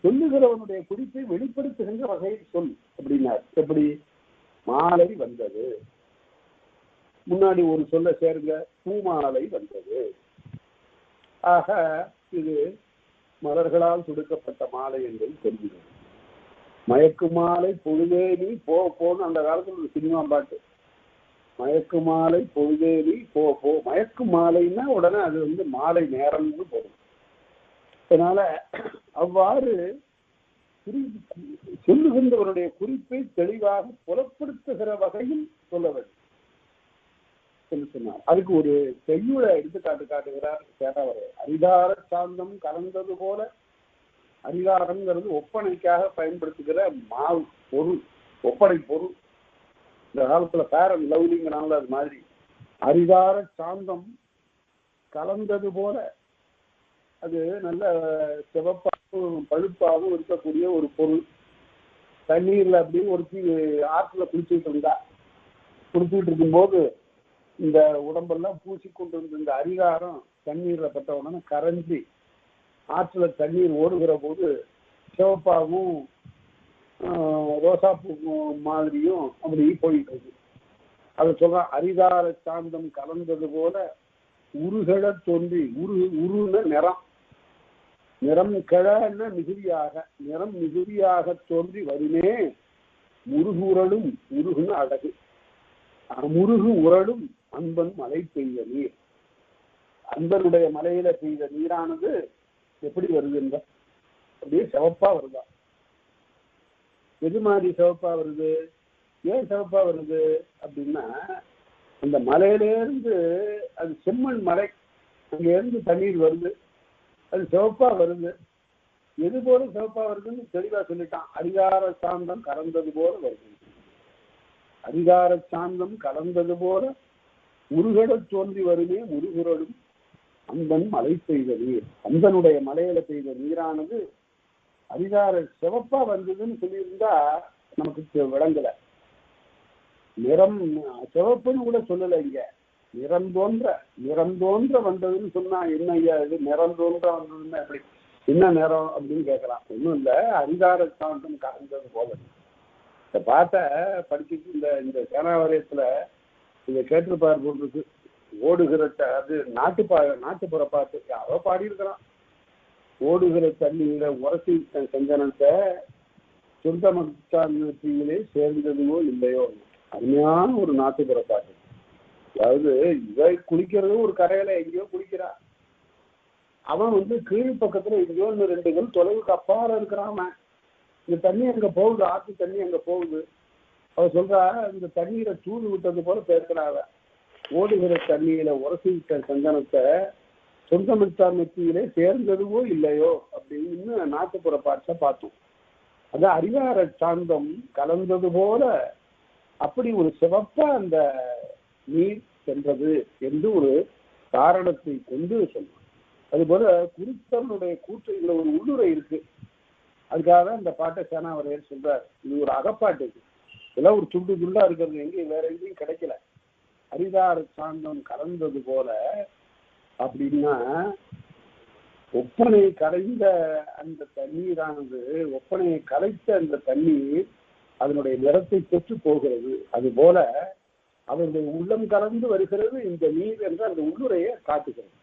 சொல்லுகிறவனுடைய குறிப்பை வெளிப்படுத்துகின்ற வகையில் சொல் அப்படின்னாரு. எப்படி? மாலை வந்தது, முன்னாடி ஒரு சொல்ல சேருங்க, பூமாலை வந்தது. ஆக இது மலர்களால் சுடுக்கப்பட்ட மாலை என்பது தெரிகிறது. மயக்கு மாலை பொழுதேனி போ போன்னு அந்த காலத்துல ஒரு சினிமா பாட்டு, மயக்கு மாலை பொழுதேனி போ போ. மயக்கு மாலைன்னா உடனே அது மாலை நேரம்னு போடும். அதனால அவ்வாறு சொல்லுகின்றவருடைய குறிப்பை தெளிவாக புலப்படுத்துகிற வகையில் சொல்ல வேண்டும் என்று சொன்னார். அதுக்கு ஒரு செய்யுளை எடுத்துக்காட்டு காட்டுகிறார் சேட்டாவரே. அரிதார சாந்தம் கலந்தது போல, அரிதாரங்கிறது ஒப்பனைக்காக பயன்படுத்துகிற மாவு பொருள், ஒப்பனை பொருள். இந்த காலத்துல பேர் அண்ட் லவ்லிங்கிறாங்கள, அது மாதிரி அரிதார சாந்தம் கலந்தது போல, அது நல்ல சிவப்பாகவும் பழுப்பாகவும் இருக்கக்கூடிய ஒரு பொருள். தண்ணீர்ல அப்படின்னு ஒரு ஆற்றுல குளிச்சுட்டு இருந்தா, குளிச்சுட்டு இருக்கும்போது இந்த உடம்பெல்லாம் பூசிக்கொண்டு இருந்த இந்த அரிகாரம் தண்ணீர்ல பட்ட உடனே கரைஞ்சி ஆற்றுல தண்ணீர் ஓடுகிற போது சிவப்பாகவும் ரோசாப்பூ மாதிரியும் அப்படி போயிட்டு இருக்கு. அதை சொல்றான், அரிதார சாந்தம் கலந்தது போல உருகழ தோன்றி, உருன நிறம், நிறம் கிழன்னா மிகுதியாக, நிறம் மிகுதியாக தோன்றி வருமே முருகுரலும், முருகுன்னு அழகு, முருகு உரலும் அன்பன் மழை பெய்த நீர். அன்பனுடைய மலையில பெய்த நீரானது எப்படி வருதுன்ற அப்படியே சிவப்பா வருதா. எது மாதிரி சிவப்பா வருது? ஏன் சிவப்பா வருது அப்படின்னா, அந்த மலையிலேருந்து, அது செம்மண் மலை, அங்க இருந்து தண்ணீர் வருது, அது சிவப்பா வருது. எது போல சிவப்பா வருதுன்னு தெளிவா சொல்லிட்டான். அரிதார சாந்தம் கலந்தது போல வருது, அரிதார சாந்தம் கலந்தது போல முருகட தோன்றி வருமே முருகுரலும் அந்தன் மழை பெய்த நீர். அந்தனுடைய மலையில பெய்த நீரானது அரிதார சிவப்பா வந்ததுன்னு சொல்லியிருந்தா நமக்கு விளங்கல. நிறம் சிவப்புன்னு கூட சொல்லலை இங்க, நிறம் தோன்ற வந்ததுன்னு சொன்னா என்ன ஐயா இது? நிறம் தோன்ற வந்ததுன்னா எப்படி, என்ன நிறம் அப்படின்னு கேட்கலாம். ஒன்றும் இல்லை, அரிதார சாந்தம் கலந்தது போல. இந்த பாட்டை படிச்சுட்டு இந்த சேனாவரியத்துல இதை கேட்டிருப்பார் போன்றது. ஓடுகிற அது நாட்டுப்புற பாட்டு, யாரோ பாடியிருக்கிறான். ஓடுகிற தண்ணியில உரசி செஞ்சனத்தை சொந்த மச்சான்லே சேர்ந்ததுவோ இல்லையோ, அருமையான ஒரு நாட்டுப்புற பாட்டு. அதாவது இவை குளிக்கிறது ஒரு கரையில எங்கேயோ குளிக்கிறான், அவன் கீழ் பக்கத்துல எங்கேயோ 2 கல் தொலைவுக்கு அப்பால இருக்கிறான். இந்த தண்ணி அங்க போகுது, ஆற்று தண்ணி அங்க போகுது. அவ சொல்றா, இந்த தண்ணீரை தூது விட்டது போல பேசுறாங்க. ஓடுகிற தண்ணியில உரசி விட்ட சந்தனத்தை சொந்த மிச்சாமத்தியிலே சேர்ந்ததுவோ இல்லையோ அப்படின்னு நாட்டுப்புற பாட்டை பார்த்தோம். அது அரிதார சாந்தம் கலந்தது போல அப்படி ஒரு சிவப்பா அந்த நீர் சென்றது என்று ஒரு காரணத்தை கொண்டு சொன்னோம். அதுபோல குறித்தவனுடைய கூற்றுல ஒரு உள்ளுரை இருக்கு. அதுக்காக இந்த பாட்டை சேனாவரையர் சொல்றார். இது ஒரு அகப்பாட்டு, இதெல்லாம் ஒரு துண்டு துண்டா இருக்கிறது, எங்கேயும் வேற எங்கேயும் கிடைக்கல. அரிதார சாந்தம் கலந்தது போல அப்படின்னா, ஒப்பனை கரைந்த அந்த தண்ணீரானது, ஒப்பனையை கலைத்த அந்த தண்ணீர் அதனுடைய நிறத்தை பெற்று போகிறது. அதுபோல அவருடைய உள்ளம் கலந்து வருகிறது இந்த நீர் என்று அந்த உள்ளுரையை காட்டுகிறது.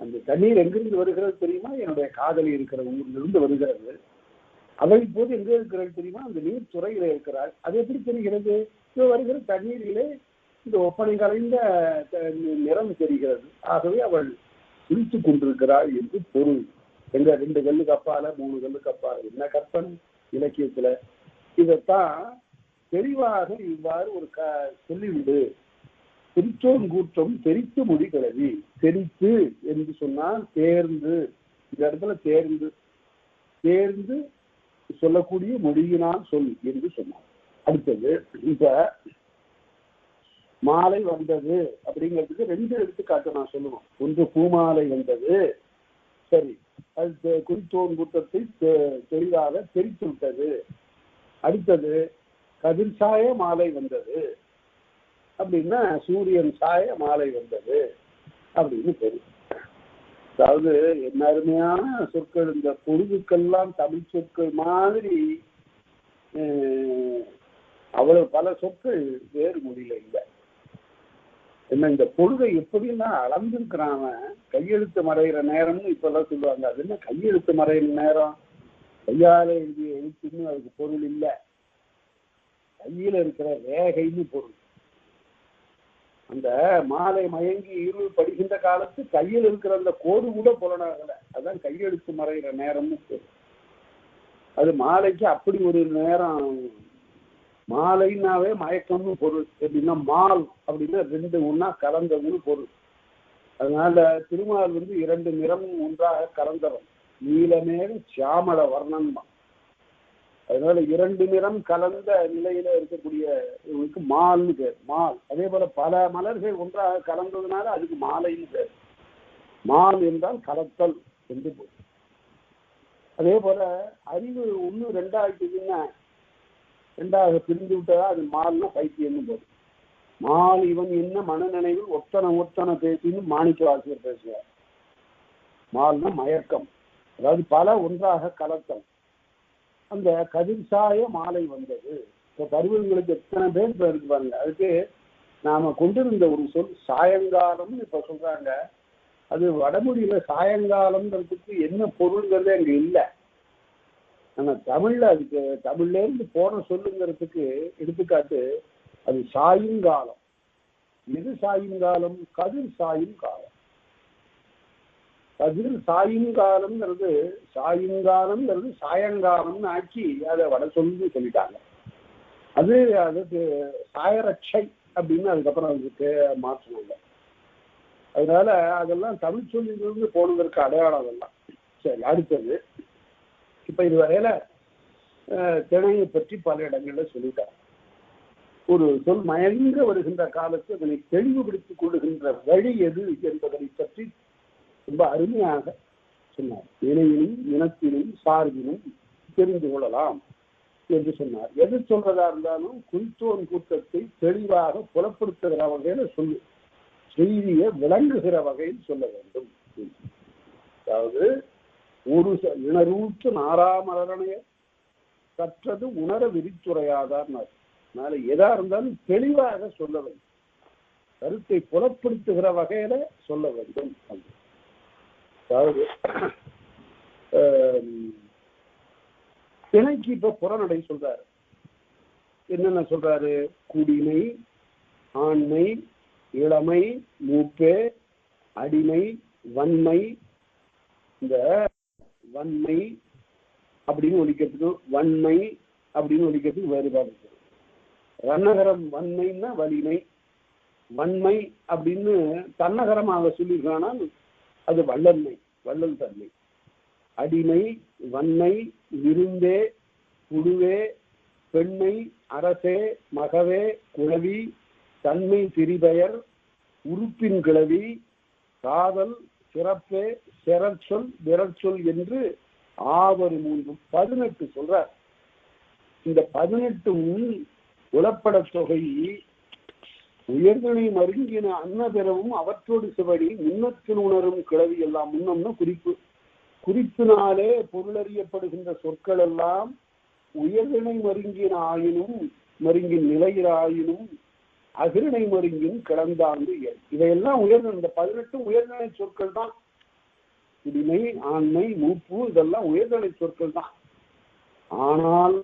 அந்த தண்ணீர் எங்கிருந்து வருகிறது தெரியுமா? என்னுடைய காதலி இருக்கிற ஊரிலிருந்து வருகிறது. அவள் இப்போது எங்கே இருக்கிறாள் தெரியுமா? அந்த நீர் துறையில இருக்கிறாள். அது எப்படி தெரிகிறது? வருகிற தண்ணீரிலே இந்த ஒப்பனை கலைந்த நிறம் தெரிகிறது. ஆகவே அவள் குளித்துக் கொண்டிருக்கிறாள் என்று பொருள். எங்க 2 கல்லுக்கு அப்பால 3 கல்லுக்கு அப்பால என்ன கற்பனை இலக்கியத்துல! இதைத்தான் தெளிவாக இவ்வாறு ஒரு சொல்லிவிடு. திருச்சோன் கூற்றம் தெரித்து மொழி கிளவி. தெரித்து என்று சொன்னால் தேர்ந்து, இந்த இடத்துல தேர்ந்து தேர்ந்து சொல்லக்கூடிய மொழியினால் சொல் என்று சொன்னார். அடுத்தது இப்ப மாலை வந்தது அப்படிங்கிறதுக்கு 2 எடுத்துக்காட்டு நான் சொல்லுவோம். ஒன்று பூமாலை வந்தது, சரி, அது குறித்தோன் கூட்டத்தை தெளிவாக தெரித்து விட்டது. அடுத்தது கதிர் சாய மாலை வந்தது அப்படின்னா சூரியன் சாய மாலை வந்தது அப்படின்னு தெரியும். அதாவது என்ன அருமையான சொற்கள்! இந்த பொழுதுக்கெல்லாம் தமிழ் சொற்கள் மாதிரி அவ்வளவு பல சொற்கள் வேறு மொழியில இல்லை. என்ன இந்த பொழுதை எப்படின்னா அளந்திருக்கிறான். கையெழுத்து மறைகிற நேரம்னு இப்பெல்லாம் சொல்லுவாங்க. அது என்ன கையெழுத்து மறைகிற நேரம்? கையால எழுதிய எழுத்துன்னு அதுக்கு பொருள் இல்லை. கையில இருக்கிற ரேகைன்னு பொருள். அந்த மாலை மயங்கி இருள் படிக்கின்ற காலத்து கையில் இருக்கிற அந்த கோடு கூட புலனாகல. அதான் கையெழுத்து மறைகிற நேரம்னு பொருள். அது மாலைக்கு அப்படி ஒரு நேரம். மாலைன்னாவே மயக்கம்னு பொருள். எப்படின்னா மால் அப்படின்னா 2 ஒன்னா கலந்ததுன்னு பொருள். அதனால திருமால் 2 நிறம் ஒன்றாக கலந்தவன். நீலமேக சியாமள வர்ணன்மா. அதனால 2 நிறம் கலந்த நிலையில இருக்கக்கூடிய இவனுக்கு மால்னு பேர். மால். அதே போல பல மலர்கள் ஒன்றாக கலந்ததுனால அதுக்கு மாலைன்னு பேர். மால் என்றால் கலத்தல் என்று பொருள். அதே போல அறிவு 1 2 ஆகிட்டுதுன்னா 2ஆக பிரிந்து விட்டதா அது மால்னா பைத்தியம்னு போதும். மால் இவன் என்ன மனநினைவில் ஒத்தனை பேசின்னு மாணிக்க வாசகர் பேசுவார். மால்னா மயக்கம், அதாவது பல ஒன்றாக கலத்தல். அந்த கதிர்சாய மாலை வந்தது. இப்போ பருவங்களுக்கு எத்தனை பேர் இருக்கு பாருங்க. அதுக்கு நாம கொண்டிருந்த ஒரு சொல் சாயங்காலம்னு இப்ப சொல்றாங்க. அது வடமொழியில சாயங்காலம்ன்றதுக்கு என்ன பொருள்ங்கிறதே அங்க இல்லை. ஆனா தமிழ்ல அதுக்கு தமிழ்ல இருந்து போன சொல்லுங்கிறதுக்கு எடுத்துக்காட்டு அது சாயுங்காலம். எது சாயுங்காலம்? கதிர் சாயும் காலம். கதிர் சாயுங்காலம்ங்கிறது சாயுங்காலம்ங்கிறது சாயங்காலம்னு ஆக்கி அதை வட சொல்லி சொல்லிட்டாங்க. அதுக்கு சாயரட்சை அப்படின்னு அதுக்கப்புறம் அதுக்கு மாற்றினாங்க. அதனால அதெல்லாம் தமிழ் சொல்லிலிருந்து போனதற்கு அடையாளம் அதெல்லாம். சரி, அடுத்தது இப்ப இதுவரையில திணையை பற்றி பல இடங்கள்ல சொல்லிட்டார். ஒரு சொல் மயங்க வருகின்ற காலத்து அதனை தெளிவுபடுத்திக் கொள்ளுகின்ற வழி எது என்பதனை பற்றி ரொம்ப அருமையாக சொன்னார். இணையினும் இனத்தினும் சார்பினும் தெரிந்து கொள்ளலாம் என்று சொன்னார். எது சொல்றதா இருந்தாலும் குறித்தோன் கூட்டத்தை தெளிவாக புலப்படுத்துகிற வகையில சொல்லு, செய்தியை விளங்குகிற வகையில் சொல்ல வேண்டும். அதாவது ஒரு இணரூற்று நாராமலரணைய கற்றது உணர விரித்துரையாதார். அதனால எதா இருந்தாலும் தெளிவாக சொல்ல வேண்டும், கருத்தை புலப்படுத்துகிற வகையில சொல்ல வேண்டும். அதாவது திணைக்கு இப்ப புறநடை சொல்றாரு. என்னென்ன சொல்றாரு? குடிமை, ஆண்மை, இளமை, மூப்பே, அடிமை, வன்மை. இந்த வன்மை அப்படின்னு ஒழிக்கிறதுக்கு வன்மை அப்படின்னு ஒழிக்கிறதுக்கு வேறுபாடு இருக்கு. ரன்னகரம் வன்மைன்னா வலிமை, வன்மை அப்படின்னு தன்னகரமாக சொல்லியிருக்கானால் அது வள்ளன்மை, வள்ளல் தன்மை. அடிமை, வன்மை, விருந்தே, குழுவே, பெண்மை, அரசே, மகவே, குழவி, தன்மை, திரிபெயர், உறுப்பின் கிளவி, காதல், சிறப்பே, செறச்சொல், விரற்சொல் என்று 18 சொல்றார். இந்த 18 உளப்பட தொகை உயர்தனை மருங்கின அன்னபிறவும் அவற்றோடு சிவடி முன்னத்தின் உணரும் கிளவி எல்லாம். முன்னம்னா குறிப்பு. குறிப்பினாலே பொருளறியப்படுகின்ற சொற்கள் எல்லாம் உயர்திணை மருங்கின ஆயினும் மருங்கின் நிலையிலாயினும் அகிரணை மருங்கின் கிளந்தாண்டு இவையெல்லாம் இந்த 18 உயர்நிலை சொற்கள் தான். குடிமை, ஆண்மை, மூப்பு இதெல்லாம் உயர்நிலை சொற்கள் தான். ஆனால்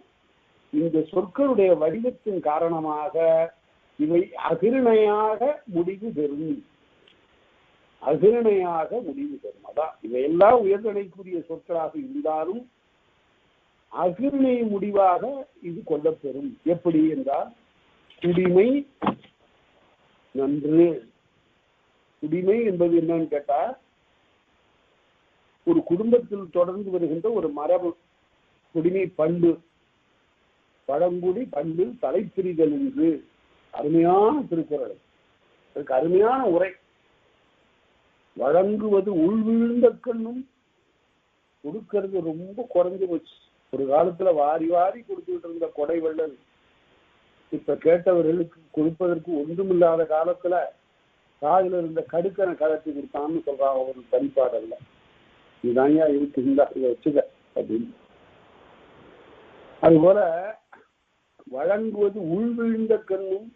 இந்த சொற்களுடைய வடிவத்தின் காரணமாக இவை அகிரணையாக முடிவு பெறும். அகிரணையாக முடிவு பெறும். அதான் இவையெல்லாம் உயர்நிலைக்குரிய சொற்களாக இருந்தாலும் அகிர்ணை முடிவாக இது கொள்ளப்பெறும். எப்படி என்றால், குடிமை நன்று. குடிமை என்பது என்னன்னு கேட்டா, ஒரு குடும்பத்தில் தொடர்ந்து வருகின்ற ஒரு மரபு, குடிமை பண்பு. பழங்குடி பண்பு தலைப்பிரிதல் என்று அருமையான திருக்குறள், அதுக்கு அருமையான உரை. வழங்குவது உள்விழுந்த கண்ணும், கொடுக்கறது ரொம்ப குறைஞ்சு போச்சு. ஒரு காலத்துல வாரி வாரி கொடுத்துட்டு இருந்த கொடை வள்ளல் இப்ப கேட்டவர்களுக்கு கொடுப்பதற்கு ஒன்றுமில்லாத காலத்துல காதுல இருந்த கடுக்கனை கலத்தி கொடுத்தான்னு சொல்றாங்க ஒரு தனிப்பாடல்ல. இதுதாங்க இருக்கு, இதை வச்சுக்க அப்படின்னு. அதுபோல வழங்குவது உள்விழுந்த கண்ணும்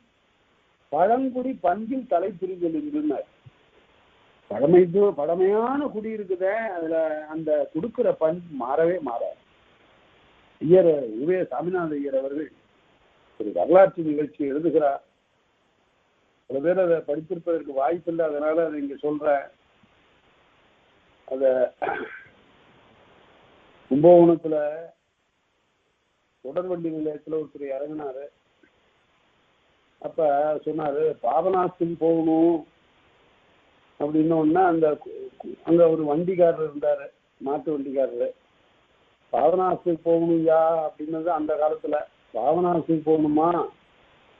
பழங்குடி பண்பில் தலைப்பிரிதல் என்றார். பழமையான குடி இருக்குத, அதுல அந்த கொடுக்கிற பண்பு மாறவே மாறாது. ஐயர் உவே சாமிநாத ஐயர் அவர்கள் ஒரு வரலாற்று நிகழ்ச்சி எழுதுகிறார். பல பேர் அதை படித்திருப்பதற்கு வாய்ப்பு இல்லை, அதனால அதை இங்க சொல்றேன். அத கும்பகோணத்துல தொடர்வண்டி நிலையத்துல ஒருத்தர் இறங்கினாரு. அப்ப சொன்னாரு, பாபநாசத்துக்கு போகணும் அப்படின்னோன்னா அங்க ஒரு வண்டிக்காரர் இருந்தாரு, மாட்டு வண்டிக்காரரு. பாபநாசத்துக்கு போகணும்யா அப்படின்னது அந்த காலத்துல. பாபநாசத்துக்கு போகணுமா,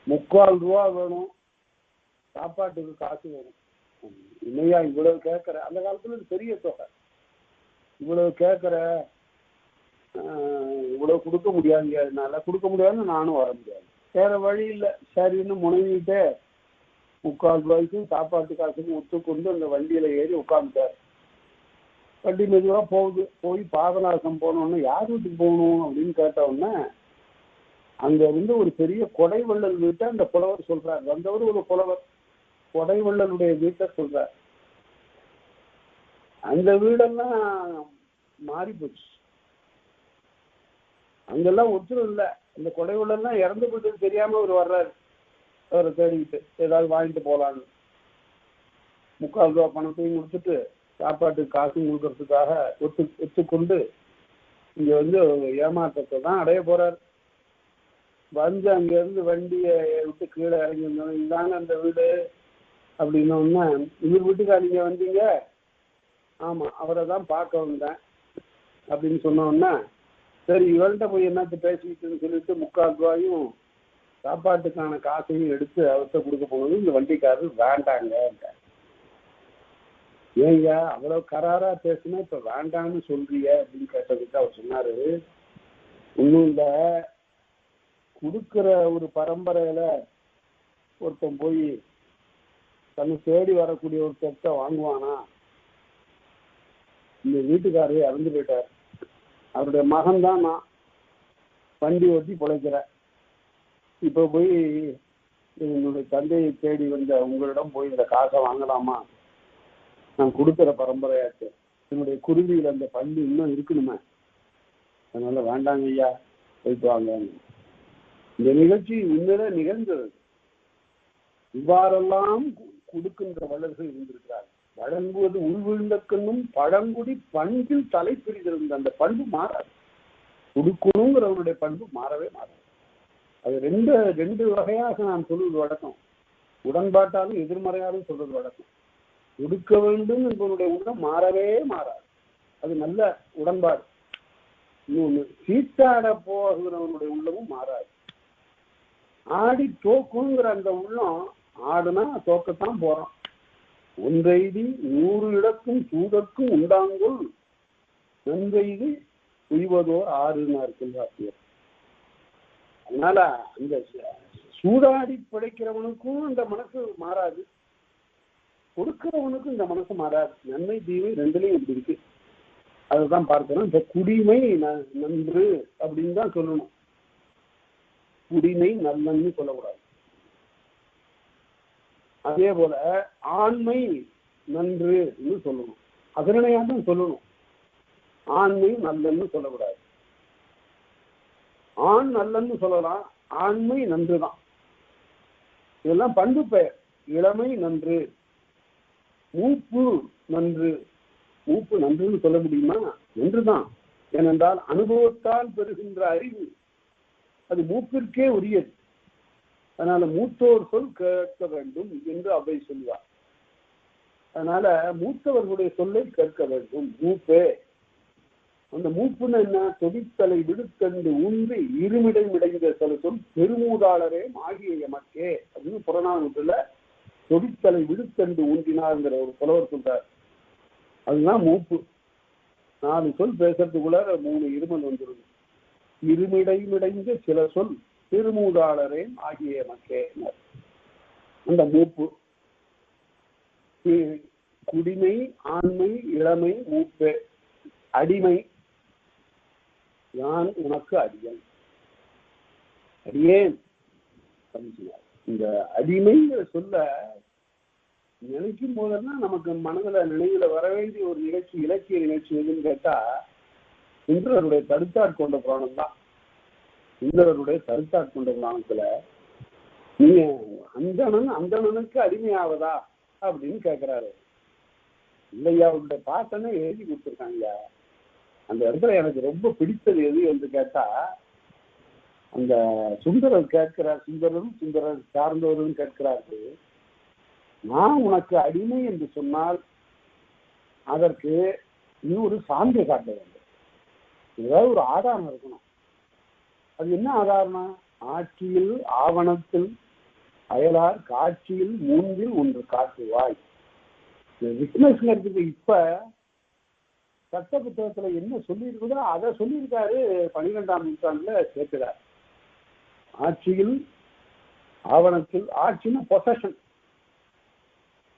3/4 ரூபா வேணும், சாப்பாட்டுக்கு காசு வேணும். இல்லையா இவ்வளவு கேட்கற, அந்த காலத்துல பெரிய தொகை, இவ்வளவு கேட்கற, இவ்வளவு கொடுக்க முடியாதுங்க, என்னால கொடுக்க முடியாதுன்னு நானும் வர முடியாது, வேற வழி இல்லை, சரின்னு முனைவிட்டு 3/4 ரூபாய்க்கு சாப்பாட்டு காசுக்கு ஒத்துக்கொண்டு அந்த வண்டியில ஏறி உட்காந்துட்டார். வண்டி மெதுவா போகுது. போய் பாபநாசம் போனோன்னு யார் வீட்டுக்கு போகணும் அப்படின்னு கேட்ட உடனே அங்க இருந்து ஒரு பெரிய கொடை வள்ளல் வீட்டை அந்த புலவர் சொல்றார். வந்தவர் ஒரு புலவர், கொடை வள்ளலுடைய வீட்டை சொல்றார். அந்த வீடெல்லாம் மாறி போச்சு, அங்கெல்லாம் ஒத்துரும் இல்லை. அந்த கொடை வள்ளல்லாம் இறந்து போயிட்டு தெரியாம அவர் வர்றாரு, அவரை தேடிக்கிட்டு ஏதாவது வாங்கிட்டு போகலான்னு. 3/4 ரூபா பணத்தையும் கொடுத்துட்டு சாப்பாட்டுக்கு காசும் கொடுக்கறதுக்காக ஒத்துக்கொண்டு இங்க வந்து ஏமாற்றத்தை தான் அடைய போறாரு. வந்து அங்க இருந்து வண்டியை விட்டு கீழே இறங்கி இருந்தோம், இதாங்க அந்த வீடு அப்படின்னோன்னா, இவர் வீட்டுக்கா நீங்க வந்தீங்க? ஆமா, அவரை தான் பார்க்க வந்தேன் அப்படின்னு சொன்னோன்னா, சரி இவள்கிட்ட போய் என்னத்த பேசிக்கிட்டுன்னு சொல்லிட்டு 3/4 ரூபாயும் சாப்பாட்டுக்கான காசையும் எடுத்து அவர்கிட்ட கொடுக்க போனது இந்த வண்டிக்காரர் வேண்டாங்க. ஏங்க அவ்வளவு கராரா பேசுனா இப்ப வேண்டான்னு சொல்றிய அப்படின்னு கேட்டதுக்கு அவர் சொன்னாரு, இன்னும் இந்த கொடுக்கிற ஒரு பரம்பரையில ஒருத்தன் போய் தன்னை தேடி வரக்கூடிய ஒரு சொத்தை வாங்குவானா? இந்த வீட்டுக்காரரே இறந்து போயிட்டார், அவருடைய மகன் தான் நான் வண்டி ஓட்டி பிழைக்கிறேன். இப்போ போய் என்னுடைய தந்தையை தேடி வந்த உங்களிடம் போய் இந்த காசை வாங்கலாமா? நான் கொடுக்குற பரம்பரையாச்சு, என்னுடைய குருவியில் அந்த பண்பு இன்னும் இருக்கணுமே, அதனால வேண்டாங்க ஐயா, போயிட்டு வாங்க. இந்த நிகழ்ச்சி உண்மையில நிகழ்ந்தது. இவ்வாறெல்லாம் கொடுக்கின்ற வள்ளல்கள் இருந்திருக்கிறார்கள். வழங்குவது உள்விழுந்த கண்ணும் பழங்குடி பண்பில் தலைப்பிரிதல், அந்த பண்பு மாறாது. கொடுக்கணுங்கிறவருடைய பண்பு மாறவே மாறாது. அது ரெண்டு வகையாக நான் சொல்வது வழக்கம். உடன்பாட்டாலும் எதிர்மறையாலும் சொல்றது வழக்கம். கொடுக்க வேண்டும் என்பவனுடைய உள்ளம் மாறவே மாறாது, அது நல்ல உடன்பாடு. இன்னொன்று, சீட்டாட போகிறவனுடைய உள்ளமும் மாறாது. ஆடி தோக்குங்கிற அந்த உள்ளம் ஆடுனா தோக்கத்தான் போறான். ஒன்றைதி 100 இடக்கும் சூதற்கும் உண்டாங்கொள் நன்றைதி உய்வதோர் ஆறுனார் செல்வாசியர். அதனால அந்த சூதாடி பிழைக்கிறவனுக்கும் இந்த மனசு மாறாது, கொடுக்கிறவனுக்கும் இந்த மனசு மாறாது. நன்மை தீமை ரெண்டுலையும் இப்படி இருக்கு. அதுதான் பார்க்கணும். இந்த குடிமை நன்று அப்படின்னு தான் சொல்லணும், குடிமை நல்லன்னு சொல்லக்கூடாது. அதே போல ஆண்மை நன்றுன்னு சொல்லணும், அகரணையா தான் சொல்லணும். ஆண்மை நல்லன்னு சொல்லக்கூடாது. ஆண் நல்லன்னு சொல்லலாம், ஆண்மை நன்று தான். இதெல்லாம் பண்பு பெயர். இளமை நன்று, மூப்பு நன்று. மூப்பு நன்றுன்னு சொல்ல முடியுமா? நன்றுதான். ஏனென்றால் அனுபவத்தால் பெறுகின்ற அறிவு அது மூப்பிற்கே உரியது. அதனால மூத்தோர் சொல் கேட்க வேண்டும் என்று அவை சொல்வார். அதனால மூத்தவர்களுடைய சொல்லை கேட்க வேண்டும். மூப்பே, அந்த மூப்புன்னு என்ன? தொடித்தலை விடுத்தண்டு ஊன்றி இருமிடை மிடைந்த சில சொல் பெருமூதாளரே ஆகிய எமக்கே அப்படின்னு புறநானூற்றுல தொடித்தலை விடுத்தண்டு ஊன்றினார்ங்கிற ஒரு புலவர் சொல்றார். அதுதான் மூப்பு. 4 சொல் பேசுறதுக்குள்ள 3 இருமல் வந்துருது. இருமிடை மிடைந்த சில சொல் பெருமூதாளரே ஆகிய எமக்கே. அந்த மூப்பு குடிமை, ஆண்மை, இளமை, மூப்பே. அடிமை, யான் உனக்கு அடியன், அடியேன். இந்த அடிமைங்கிற சொல்ல நினைக்கும் போதெல்லாம் நமக்கு மனதுல நினைவுல வர வேண்டிய ஒரு நிகழ்ச்சி, இலக்கிய நிகழ்ச்சி எதுன்னு கேட்டா சுந்தரருடைய தடுத்தாட்கொண்ட புராணம் தான். சுந்தரருடைய தடுத்தாட்கொண்ட புராணத்துல நீங்க அந்தணனுக்கு அடிமையாவதா அப்படின்னு கேட்கிறாரு. இல்லையா, அவருடைய பாட்டனை எழுதி கொடுத்துருக்காங்க. அந்த இடத்துல எனக்கு ரொம்ப பிடித்தது எது என்று கேட்டா, அந்த சுந்தரர் கேட்கிறார், சுந்தரர் சார்ந்தவரும் கேட்கிறார்கள், நான் உனக்கு அடிமை என்று சொன்னால் அதற்கு இன்னொரு சான்று காட்ட வேண்டும், ஏதாவது ஒரு ஆதாரம் இருக்கணும். அது என்ன ஆதாரம்? ஆட்சியில் ஆவணத்தில் அயலார் காட்சியில் 3இல் 1 காட்டுவாய். விட்னஸ்ங்கிறதுக்கு இப்ப சட்ட புத்தகத்துல என்ன சொல்லியிருக்குதோ அதை சொல்லியிருக்காரு 12ஆம் நூற்றாண்டுல சேர்க்கிறார். ஆட்சியில் ஆவணத்தில், ஆட்சின்னு பொசஷன்,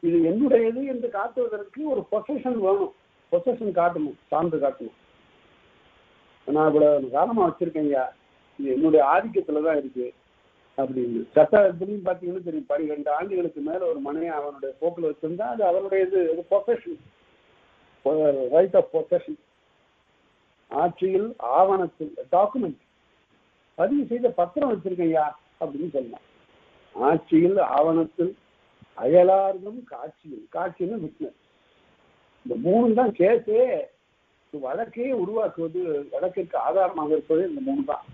இது என்னுடையது என்று காட்டுவதற்கு ஒரு பொசஷன் வேணும், பொசஷன் காட்டணும், சான்று காட்டணும். நான் இவ்வளவு காலமா வச்சிருக்கேன், இது என்னுடைய ஆதிக்கத்துலதான் இருக்கு அப்படின்னு. சட்டத்திலையும் பார்த்தீங்கன்னா தெரியும், 12 ஆண்டுகளுக்கு மேல ஒரு மனையை அவனுடைய போக்கில் வச்சிருந்தா அது அவருடையது, பொசஷன், ரைட் ஆஃப் பொசஷன். ஆட்சியில் ஆவணத்தில், டாக்குமெண்ட், பதிவு செய்த பத்திரம் வச்சிருக்கையா அப்படின்னு சொல்லலாம். ஆட்சியில் ஆவணத்தில் அயலார்ந்தும் காட்சியில், காட்சின்னு விட்னஸ். இந்த 3 தான் கேஸே, வழக்கையே உருவாக்குவது, வழக்கிற்கு ஆதாரமாக இருப்பது இந்த 3 தான்.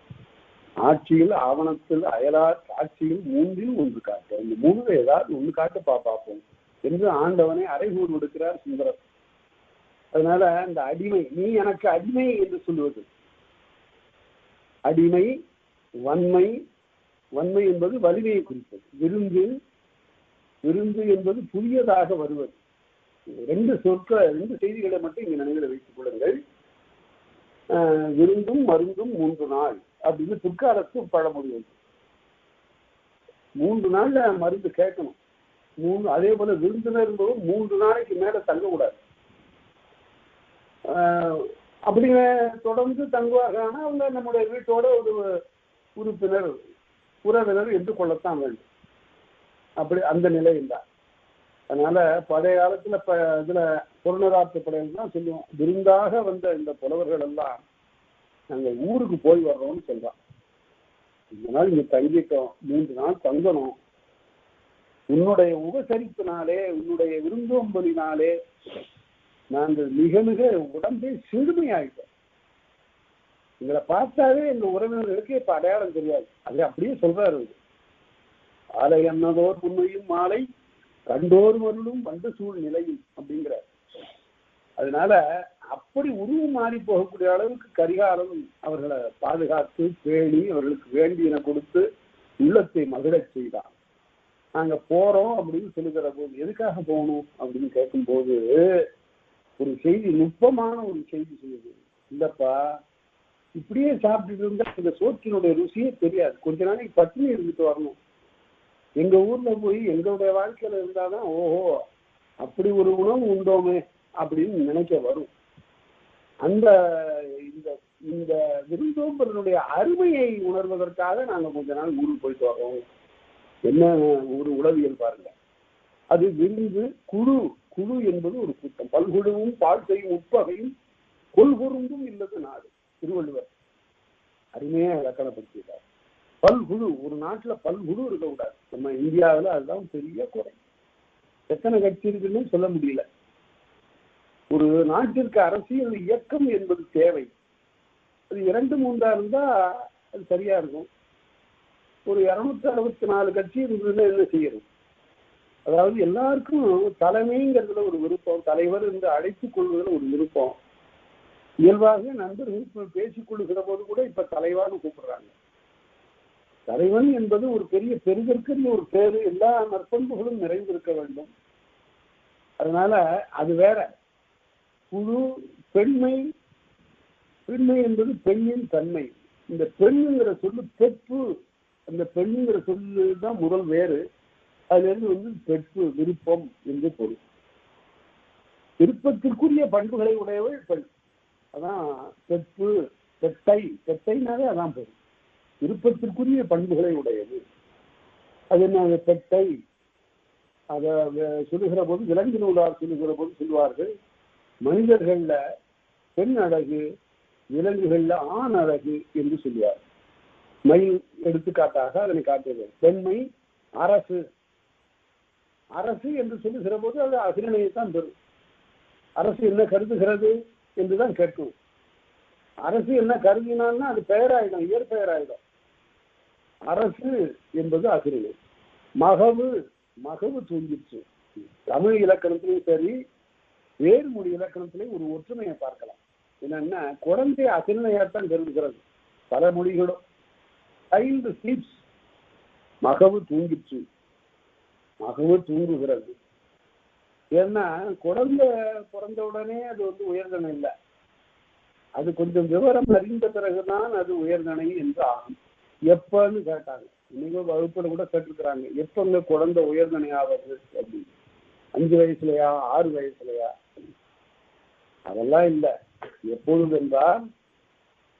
ஆட்சியில் ஆவணத்தில் அயலார் காட்சியில் 3இல் 1 காட்டு. இந்த 3 ஏதாவது 1 காட்டு பார்ப்போம் என்று ஆண்டவனை அறைகூறு கொடுக்கிறார் சுந்தரர். அதனால இந்த அடிமை, நீ எனக்கு அடிமை என்று சொல்லுவது, அடிமை, வன்மை, வன்மை என்பது வலிமையை குறிப்பது, விருந்து என்பது புதியதாக வருவது. 2 செய்திகளை மட்டும் இங்க நினைவில் வைத்துக் கொள்ளுங்கள். விருந்தும் மருந்தும் 3 நாள் அப்படின்னு பிற்காலத்து பழமொழி. 3 நாள்ல மருந்து கேட்கணும். அதே போல விருந்தினர் 3 நாளைக்கு மேல தங்கக்கூடாது. அப்படி தொடர்ந்து தங்குவாங்க. ஆனால் அவங்க நம்முடைய வீட்டோட ஒரு உறுப்பினர், உறவினர் என்று கொள்ளத்தான் வேண்டும். அப்படி அந்த நிலையில் தான். அதனால பழைய காலத்துல இதுல புறநராற்று படையில் தான் சொல்லுவோம், விருந்தாக வந்த இந்த புலவர்கள் எல்லாம் நாங்கள் ஊருக்கு போய் வர்றோம்னு சொல்றான். இதனால் இங்க தங்கிட்டோம், 3 நாள் தங்கணும், உன்னுடைய உபசரிப்பினாலே, உன்னுடைய விருந்தோம்பலினாலே நாங்கள் மிக மிக உடம்பே செழுமையாயிட்டோம். எங்களை பார்த்தாவே எங்க உறவினர்களுக்கு இப்ப அடையாளம் தெரியாது. அது அப்படியே சொல்றாரு, ஆலை அன்னதோர் உண்மையும் மாலை கண்டோர் மருளும் வண்டு சூழ் நிலையும் அப்படிங்கிறார். அதனால அப்படி உருவம் மாறி போகக்கூடிய அளவுக்கு கரிகாலம் அவர்களை பாதுகாத்து பேணி அவர்களுக்கு வேண்டியன கொடுத்து உள்ளத்தை மகிழச் செய்தான். நாங்க போறோம் அப்படின்னு சொல்லுகிற போது எதுக்காக போகணும் அப்படின்னு கேட்கும் போது ஒரு செய்தி, நுட்பமான ஒரு செய்தி சொல்லுது. இல்லப்பா, இப்படியே சாப்பிட்டுட்டு இருந்தா இந்த சோற்றினுடைய ருசியே தெரியாது, கொஞ்ச நாளைக்கு பட்டினி இருந்துட்டு வரணும். எங்க ஊர்ல போய் எங்களுடைய வாழ்க்கையில இருந்தாதான் ஓஹோ அப்படி ஒரு உணவு உண்டோமே அப்படின்னு நினைக்க வரும். அந்த இந்த விருந்தோம்பலனுடைய அருமையை உணர்வதற்காக நாங்க கொஞ்ச நாள் ஊருக்கு போயிட்டு வரோம். என்ன ஒரு உளவியல் பாருங்க. அது விருந்து, குழு, குழு என்பது ஒரு கூட்டம். பல்குழுவும் பால் செய்யும் உட்பகையும் கொள்குறும்பும் இல்லது நாடு, திருவள்ளுவர் அருமையா இலக்கணப்படுத்திட்டார். பல்குழு, ஒரு நாட்டுல பல்குழு இருக்கக்கூடாது. நம்ம இந்தியாவில் அதுதான் பெரிய குறை. எத்தனை கட்சி இருக்குன்னு சொல்ல முடியல. ஒரு நாட்டிற்கு அரசியல் இயக்கம் என்பது தேவை. அது 2 3 இருந்தா அது சரியா இருக்கும். ஒரு 264 கட்சி இருந்ததுன்னா என்ன செய்யணும்? அதாவது எல்லாருக்கும் தலைமைங்கிறதுல ஒரு விருப்பம், தலைவர் என்று அழைத்துக் கொள்வதில் ஒரு விருப்பம். இயல்பாக நண்பர்கள் பேசிக் கொள்ளுகிற போது கூட இப்ப தலைவான்னு கூப்பிடுறாங்க. தலைவன் என்பது ஒரு பெரிய பெருகற்கரிய ஒரு பேரு, எல்லா நற்பண்புகளும் நிறைந்திருக்க வேண்டும். அதனால அது வேற. குழு பெண்மை, பெண்மை என்பது பெண்ணின் தன்மை. இந்த பெண்ணுங்கிற சொல்லு பெற்று, அந்த பெண்ணுங்கிற சொல்லு தான் முதல் வேறு. அதுல இருந்து பெற்று விருப்பம் என்று பொருள். விருப்பத்திற்குரிய பண்புகளை உடையவள் பெண். அதான் பெற்று, பெட்டை, பெட்டைனாலே அதான் பொருள். விருப்பத்திற்குரிய பண்புகளை உடையது. அது என்ன பெட்டை? அதை சொல்லுகிற போது விலங்கு நூலார் சொல்லுகிற போது சொல்லுவார்கள், மனிதர்கள்ல பெண் அழகு, விலங்குகள்ல ஆண் அழகு என்று சொல்லுவார். மயில் எடுத்துக்காட்டாக அதனை காட்டுவது. பெண்மை அரசு, அரசு என்று சொல்லுகிற போது அது அகிரணையைத்தான் பெறும். அரசு என்ன கருதுகிறது என்றுதான் கேட்கும். அரசு என்ன கருதினால்னா அது பெயராயிடும், இயற்பெயராயிடும். அரசு என்பது அகிரணை. மகவு, மகவு தூங்கிற்று. தமிழ் இலக்கணத்திலையும் சரி, வேறு மொழி இலக்கணத்திலையும் ஒரு ஒற்றுமையை பார்க்கலாம். என்னன்னா குழந்தை அகிரணையாத்தான் கருதுகிறது பல மொழிகளும். சைல்டு ஸ்லீப்ஸ், மகவு தூங்கிற்று, மகவு தூங்குகிறது. ஏன்னா குழந்தை பிறந்த உடனே அது உயர்தனை இல்லை. அது கொஞ்சம் விவரம் அறிந்த பிறகுதான் அது உயர்தனை என்று ஆகும். எப்பன்னு கேட்டாங்க, இன்னைக்கு வகுப்புல கூட கேட்டிருக்கிறாங்க, எப்பங்க குழந்தை உயர்தனை ஆவது அப்படின்னு. 5 வயசுலையா 6 வயசுலையா? அதெல்லாம் இல்லை. எப்பொழுது என்றால்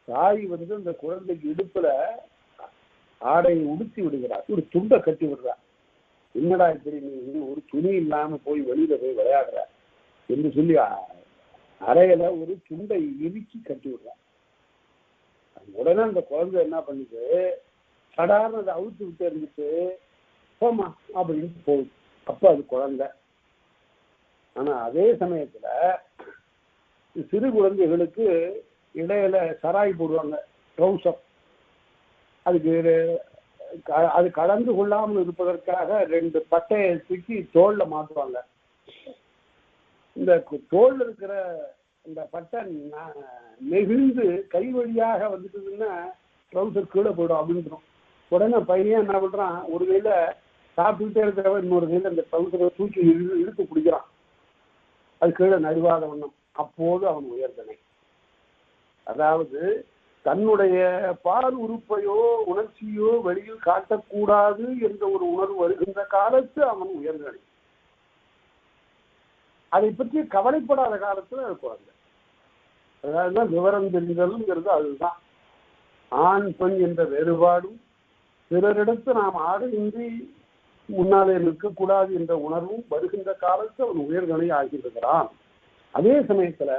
தாய் அந்த குழந்தைக்கு இடுப்புல ஆடையை உடுத்தி விடுகிறார், ஒரு துண்டை கட்டி விடுறார். என்னடா இப்படி நீ ஒரு துணி இல்லாம போய் வெளியில போய் விளையாடுற என்று சொல்லி அறையில ஒரு துண்டை இறுக்கி கட்டி விடுறார். உடனே அந்த குழந்தை என்ன பண்ணுது, சாதாரண அதை அவுத்து விட்டு இருந்துட்டு போமா அப்படின்னு போகுது. அப்ப அது குழந்தை. ஆனா அதே சமயத்துல சிறு குழந்தைகளுக்கு இடையில சராய் போடுவாங்க, ட்ரௌசர். அதுக்கு அது கலந்து கொள்ளாமல் இருப்பதற்காக 2 பட்டையை தூக்கி தோல்ல மாட்டுவாங்க. இந்த தோல் இருக்கிற இந்த பட்டை நெகிழ்ந்து கை வழியாக வந்துட்டுதுன்னா ட்ரௌசர் கீழே போயிடும் அப்படின்றோம். உடனே பையன் என்ன பண்றான், ஒரு கையில சாப்பிட்டுட்டே இருக்கிறவன் இன்னொரு கையில இந்த ட்ரௌசரை தூக்கி இழுத்து பிடிக்கிறான், அது கீழே நடுவாத வண்ணம். அப்போது அவன் உயர்தனை. அதாவது தன்னுடைய பால் உறுப்பையோ உணர்ச்சியோ வெளியில் காட்டக்கூடாது என்ற ஒரு உணர்வு வருகின்ற காலத்து அவன் உயர்தனை. அதை பற்றி கவலைப்படாத காலத்துல அது குழந்தை. அதாவது விவரம் தெரிஞ்சதுங்கிறது அதுதான். ஆண் பெண் என்ற வேறுபாடும், பிறரிடத்து நாம் ஆடையின்றி முன்னாலே நிற்கக்கூடாது என்ற உணர்வும் வருகின்ற காலத்து அவன் உயர்தனை ஆகியிருக்கிறான். அதே சமயத்துல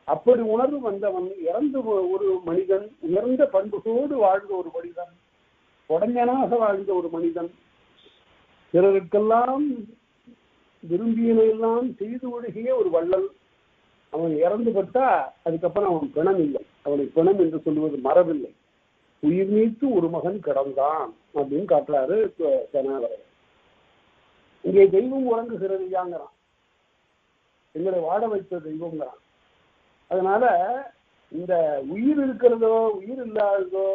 அப்படி உணர்வு வந்தவன் இறந்து ஒரு மனிதன், உயர்ந்த பண்புகளோடு வாழ்ந்த ஒரு மனிதன், உடஞ்சனாக வாழ்ந்த ஒரு மனிதன், பிறருக்கெல்லாம் விரும்பியனையெல்லாம் செய்து ஒழுகிய ஒரு வள்ளல், அவன் இறந்து பட்டா அதுக்கப்புறம் அவன் பிணம் இல்லை. அவனை பிணம் என்று சொல்லுவது மரபில்லை. உயிர் நீத்து ஒரு மகன் கிடந்தான் அப்படின்னு காட்டுறாரு சனாதரர். இங்கே தெய்வம் உறங்குகிறது யாங்கிறான், எங்களை வாட வைத்த தெய்வங்கிறான். அதனால இந்த உயிர் இருக்கிறதோ உயிர் இல்லாததோ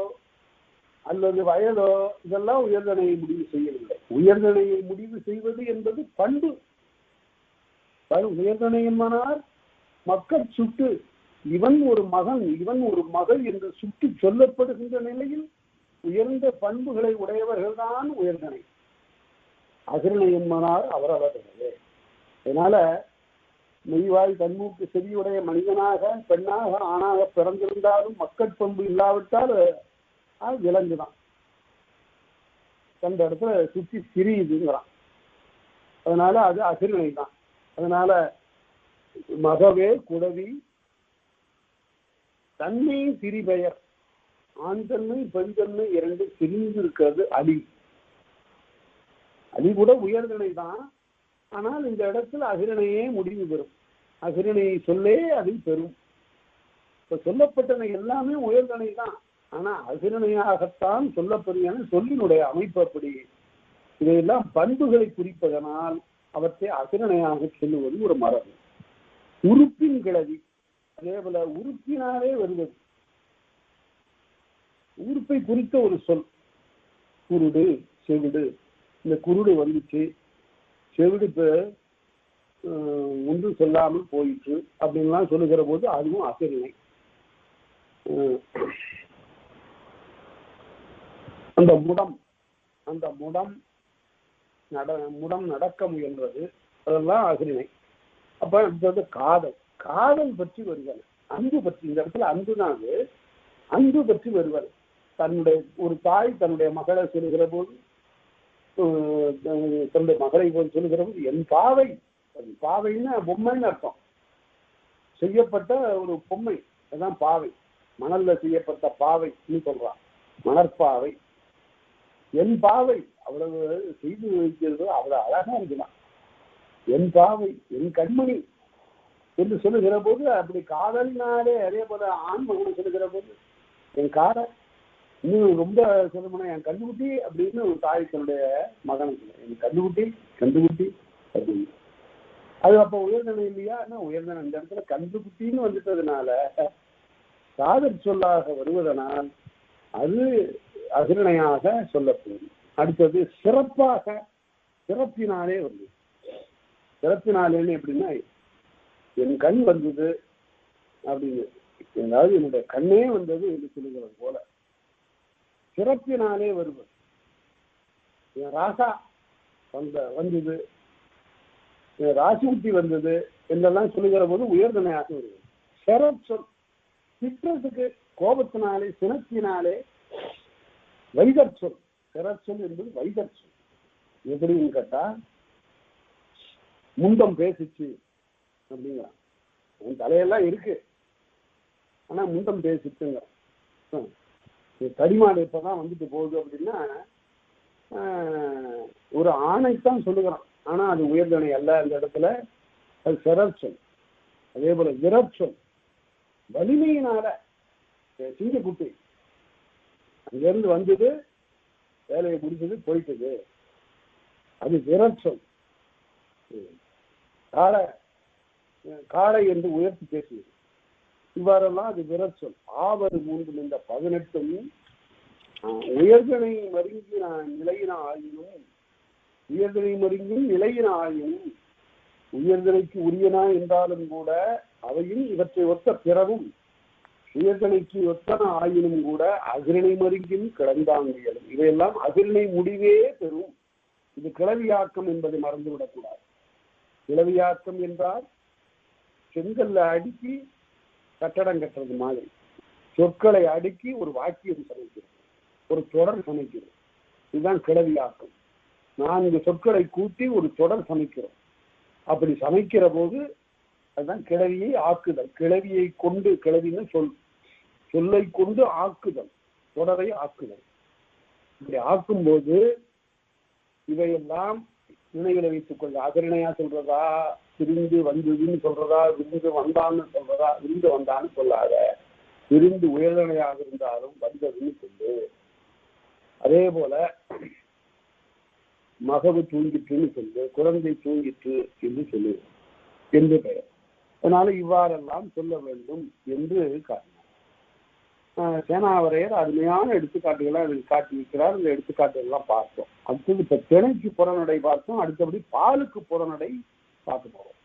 அல்லது வயதோ இதெல்லாம் உயர்தனையை முடிவு செய்யவில்லை. உயர்தனையை முடிவு செய்வது என்பது பண்பு. உயர்தனையன்மானார் மக்கள் சுட்டு இவன் ஒரு மகன் இவன் ஒரு மகள் என்று சுட்டி சொல்லப்படுகின்ற நிலையில் உயர்ந்த பண்புகளை உடையவர்கள்தான் உயர்தனை. அகிரணையன்மானார் அவரவர்களே. அதனால மெய்வாய் தன்மூக்கு செவியுடைய மனிதனாக பெண்ணாக ஆணாக பிறந்திருந்தாலும் மக்கள் பண்பு இல்லாவிட்டால் அது விலங்குதான். அந்த இடத்துல சுற்றி சிரியுதுங்கிறான். அதனால அது அகிரணை தான். அதனால மகவே குடவி தன்மை திரிபெயர், ஆண் தன்மை பெண் தன்மை 2 பிரிந்து இருக்கிறது. அலி அலி கூட உயர்தனை தான். ஆனால் இந்த இடத்துல அகிரணையே முடிவு பெறும். அகிரணையை சொல்லே அதில் பெறும். இப்ப சொல்லப்பட்டன எல்லாமே உயர்தனை தான். ஆனா அகிரணையாகத்தான் சொல்லப்படுகிற சொல்லினுடைய அமைப்பு அப்படி. இதையெல்லாம் பண்புகளை குறிப்பதனால் அவற்றை அகிரணையாக சொல்லுவது ஒரு மரபு. உறுப்பின் கிளவி அதே போல உறுப்பினாலே வருவது. உறுப்பை குறித்த ஒரு சொல். குருடு, செவிடு. இந்த குருடு வந்துச்சு, செவிடு ஒன்றும் சொல்லாமல் போயிற்று அப்படின்லாம் சொல்லுகிற போது அதுவும் அகிரணை. அந்த முடம் நடக்க முயன்றது, அதெல்லாம் அகிரணை. அப்ப அடுத்தது காதல் பற்றி வருவது. அன்பு பற்றி, இந்த இடத்துல அன்புனாது அன்பு பற்றி வருவது. தன்னுடைய ஒரு தாய் தன்னுடைய மகளை சொல்லுகிற போது, தன்னுடைய மகளை போது சொல்லுகிற போது என் பாவை, பாவைன்னா பொம்மைன்னு அர்த்தம். செய்யப்பட்ட ஒரு பொம்மை, அதுதான் பாவை. மணல்ல செய்யப்பட்ட பாவைன்னு சொல்றான், மணற்பாவை. என் பாவை அவ்வளவு செய்து வைக்கிறது, அவ்வளவு அழகா இருக்குதான். என் பாவை, என் கண்மணி என்று சொல்லுகிற போது அப்படி காதலினாலே அதே போல ஆண் மகனை சொல்லுகிற போது என் காதல், இன்னும் ரொம்ப சொல்லணும்னா என் கண்டுகுட்டி அப்படின்னு ஒரு தாய் தன்னுடைய மகனுக்கு என் கண்டுகுட்டி அப்படின்னு. அது அப்போ உயர்தனை இல்லையா? உயர்தனை இந்த இடத்துல கண்டுகுட்டின்னு வந்துட்டதுனால காதல் சொல்லாக வருவதனால் அது அகிரணையாக சொல்லப்படும். அடுத்தது சிறப்பினாலே வருது. சிறப்பினாலேன்னு எப்படின்னா, என் கண் வந்தது அப்படின்னு, அதாவது என்னுடைய கண்ணே வந்தது என்று சொல்லுகிறது போல சிறப்பினாலே வருவது. என் ராசா வந்தது, என் ராசிமுட்டி வந்தது என்றெல்லாம் சொல்லுகிற போது உயர்தனையாக வருவது. சிறச்சொல் சிற்றத்துக்கு கோபத்தினாலே சினத்தினாலே வைதற்சொல். சிறச்சொல் என்பது வைதற்சொல். எப்படின்னு கேட்டா, முண்டம் பேசிச்சு அப்படிங்கிறான். அவன் தலையெல்லாம் இருக்கு, ஆனா முண்டம் பேசிச்சுங்க. தடிமாடு இப்பதான் வந்துட்டு போகுது அப்படின்னா ஒரு ஆணைத்தான் சொல்லுகிறான், ஆனா அது உயர்தனை அல்ல. அந்த இடத்துல அது சிறச்சொல். அதே போல விரச்சொல் வலிமையினால, சிங்கக்குட்டி அங்கிருந்து வந்தது, வேலையை முடிச்சது, போயிட்டது, அது விரச்சொல். காளை என்று உயர்த்தி பேசுவது, இவ்வாறெல்லாம் அது விரச்சொல். ஆவது 3 இந்த 18 உயர்தனை மருங்கி நிலையின ஆயினும், உயர்தனை மருங்கும் நிலையின ஆயினும், உயர்தனைக்கு உரியனா என்றாலும் கூட அவையும் இவற்றை ஒத்த பிறவும் உயர்தனைக்கு ஒத்தன ஆயினும் கூட அகிரணை மருங்கின் கிளந்தாங்கியலும். இவையெல்லாம் அகிரணை முடிவே பெறும். இது கிளவியாக்கம் என்பதை மறந்துவிடக்கூடாது. கிளவியாக்கம் என்றால் செங்கல்ல அடுக்கி கட்டடம் கட்டுறது மாதிரி, சொற்களை அடுக்கி ஒரு வாக்கியம் சமைக்கிறது, ஒரு தொடர் சமைக்கிறது. இதுதான் கிளவியாக்கம். 4 சொற்களை கூட்டி ஒரு தொடர் சமைக்கிறோம். அப்படி சமைக்கிற போது அதுதான் கிளவியை ஆக்குதல். கிளவியை கொண்டு, கிளவின்னு சொல்லை கொண்டு ஆக்குதல், தொடரை ஆக்குதல். இப்படி ஆக்கும்போது இவையெல்லாம் நினைவில் வைத்துக் கொள்ள. அகிரணையா சொல்றதா, விருந்து வந்ததுன்னு சொல்றதா, விருந்து வந்தான்னு சொல்றதா, விருந்து வந்தான்னு சொல்லாத, விருந்து உயர்தனையாக இருந்தாலும் வந்ததுன்னு சொல்லு. அதே போல மகவு தூங்கிட்டுன்னு சொல்லு, குழந்தை தூங்கிட்டு என்று சொல்லு என்று பெயர். அதனால இவ்வாறெல்லாம் சொல்ல வேண்டும் என்று காட்டினார். சேனாவரையர் அருமையான எடுத்துக்காட்டுகளை அதுக்கு காட்டி வைக்கிறார். இந்த எடுத்துக்காட்டுகள்லாம் பார்த்தோம். அடுத்தது இப்ப திணைக்கு புறநடை பார்த்தோம். அடுத்தபடி பாலுக்கு புறநடை பார்க்க போறோம்.